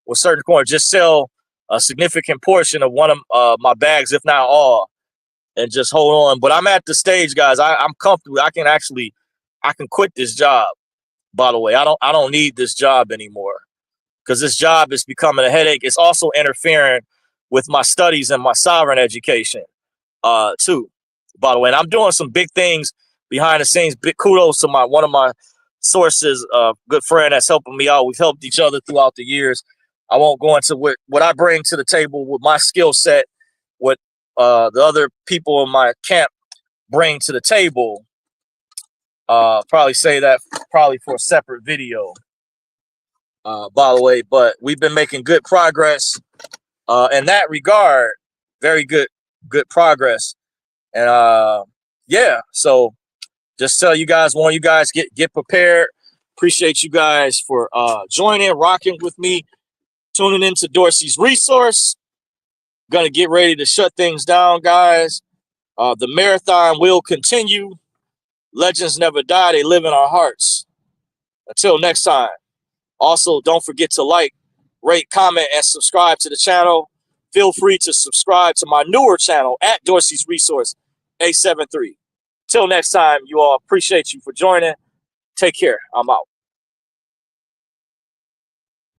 with certain coins. Just sell a significant portion of one of my bags, if not all, and just hold on. But I'm at the stage, guys. I'm comfortable. I can quit this job. By the way, I don't need this job anymore, because this job is becoming a headache. It's also interfering with my studies and my sovereign education, too. By the way, and I'm doing some big things behind the scenes. Big kudos to one of my sources, good friend that's helping me out. We've helped each other throughout the years. I won't go into what I bring to the table with my skill set, what the other people in my camp bring to the table. Probably say that for a separate video, by the way. But we've been making good progress in that regard. Very good progress. And yeah, so just tell you guys, want you guys get prepared Appreciate you guys for joining, rocking with me, tuning into Dorsey's Resource. Gonna get ready to shut things down, guys. The marathon will continue. Legends never die. They live in our hearts. Until next time. Also, don't forget to like, rate, comment, and subscribe to the channel. Feel free to subscribe to my newer channel at Dorsey's Resource 873. Till next time, you all, appreciate you for joining. Take care. I'm out.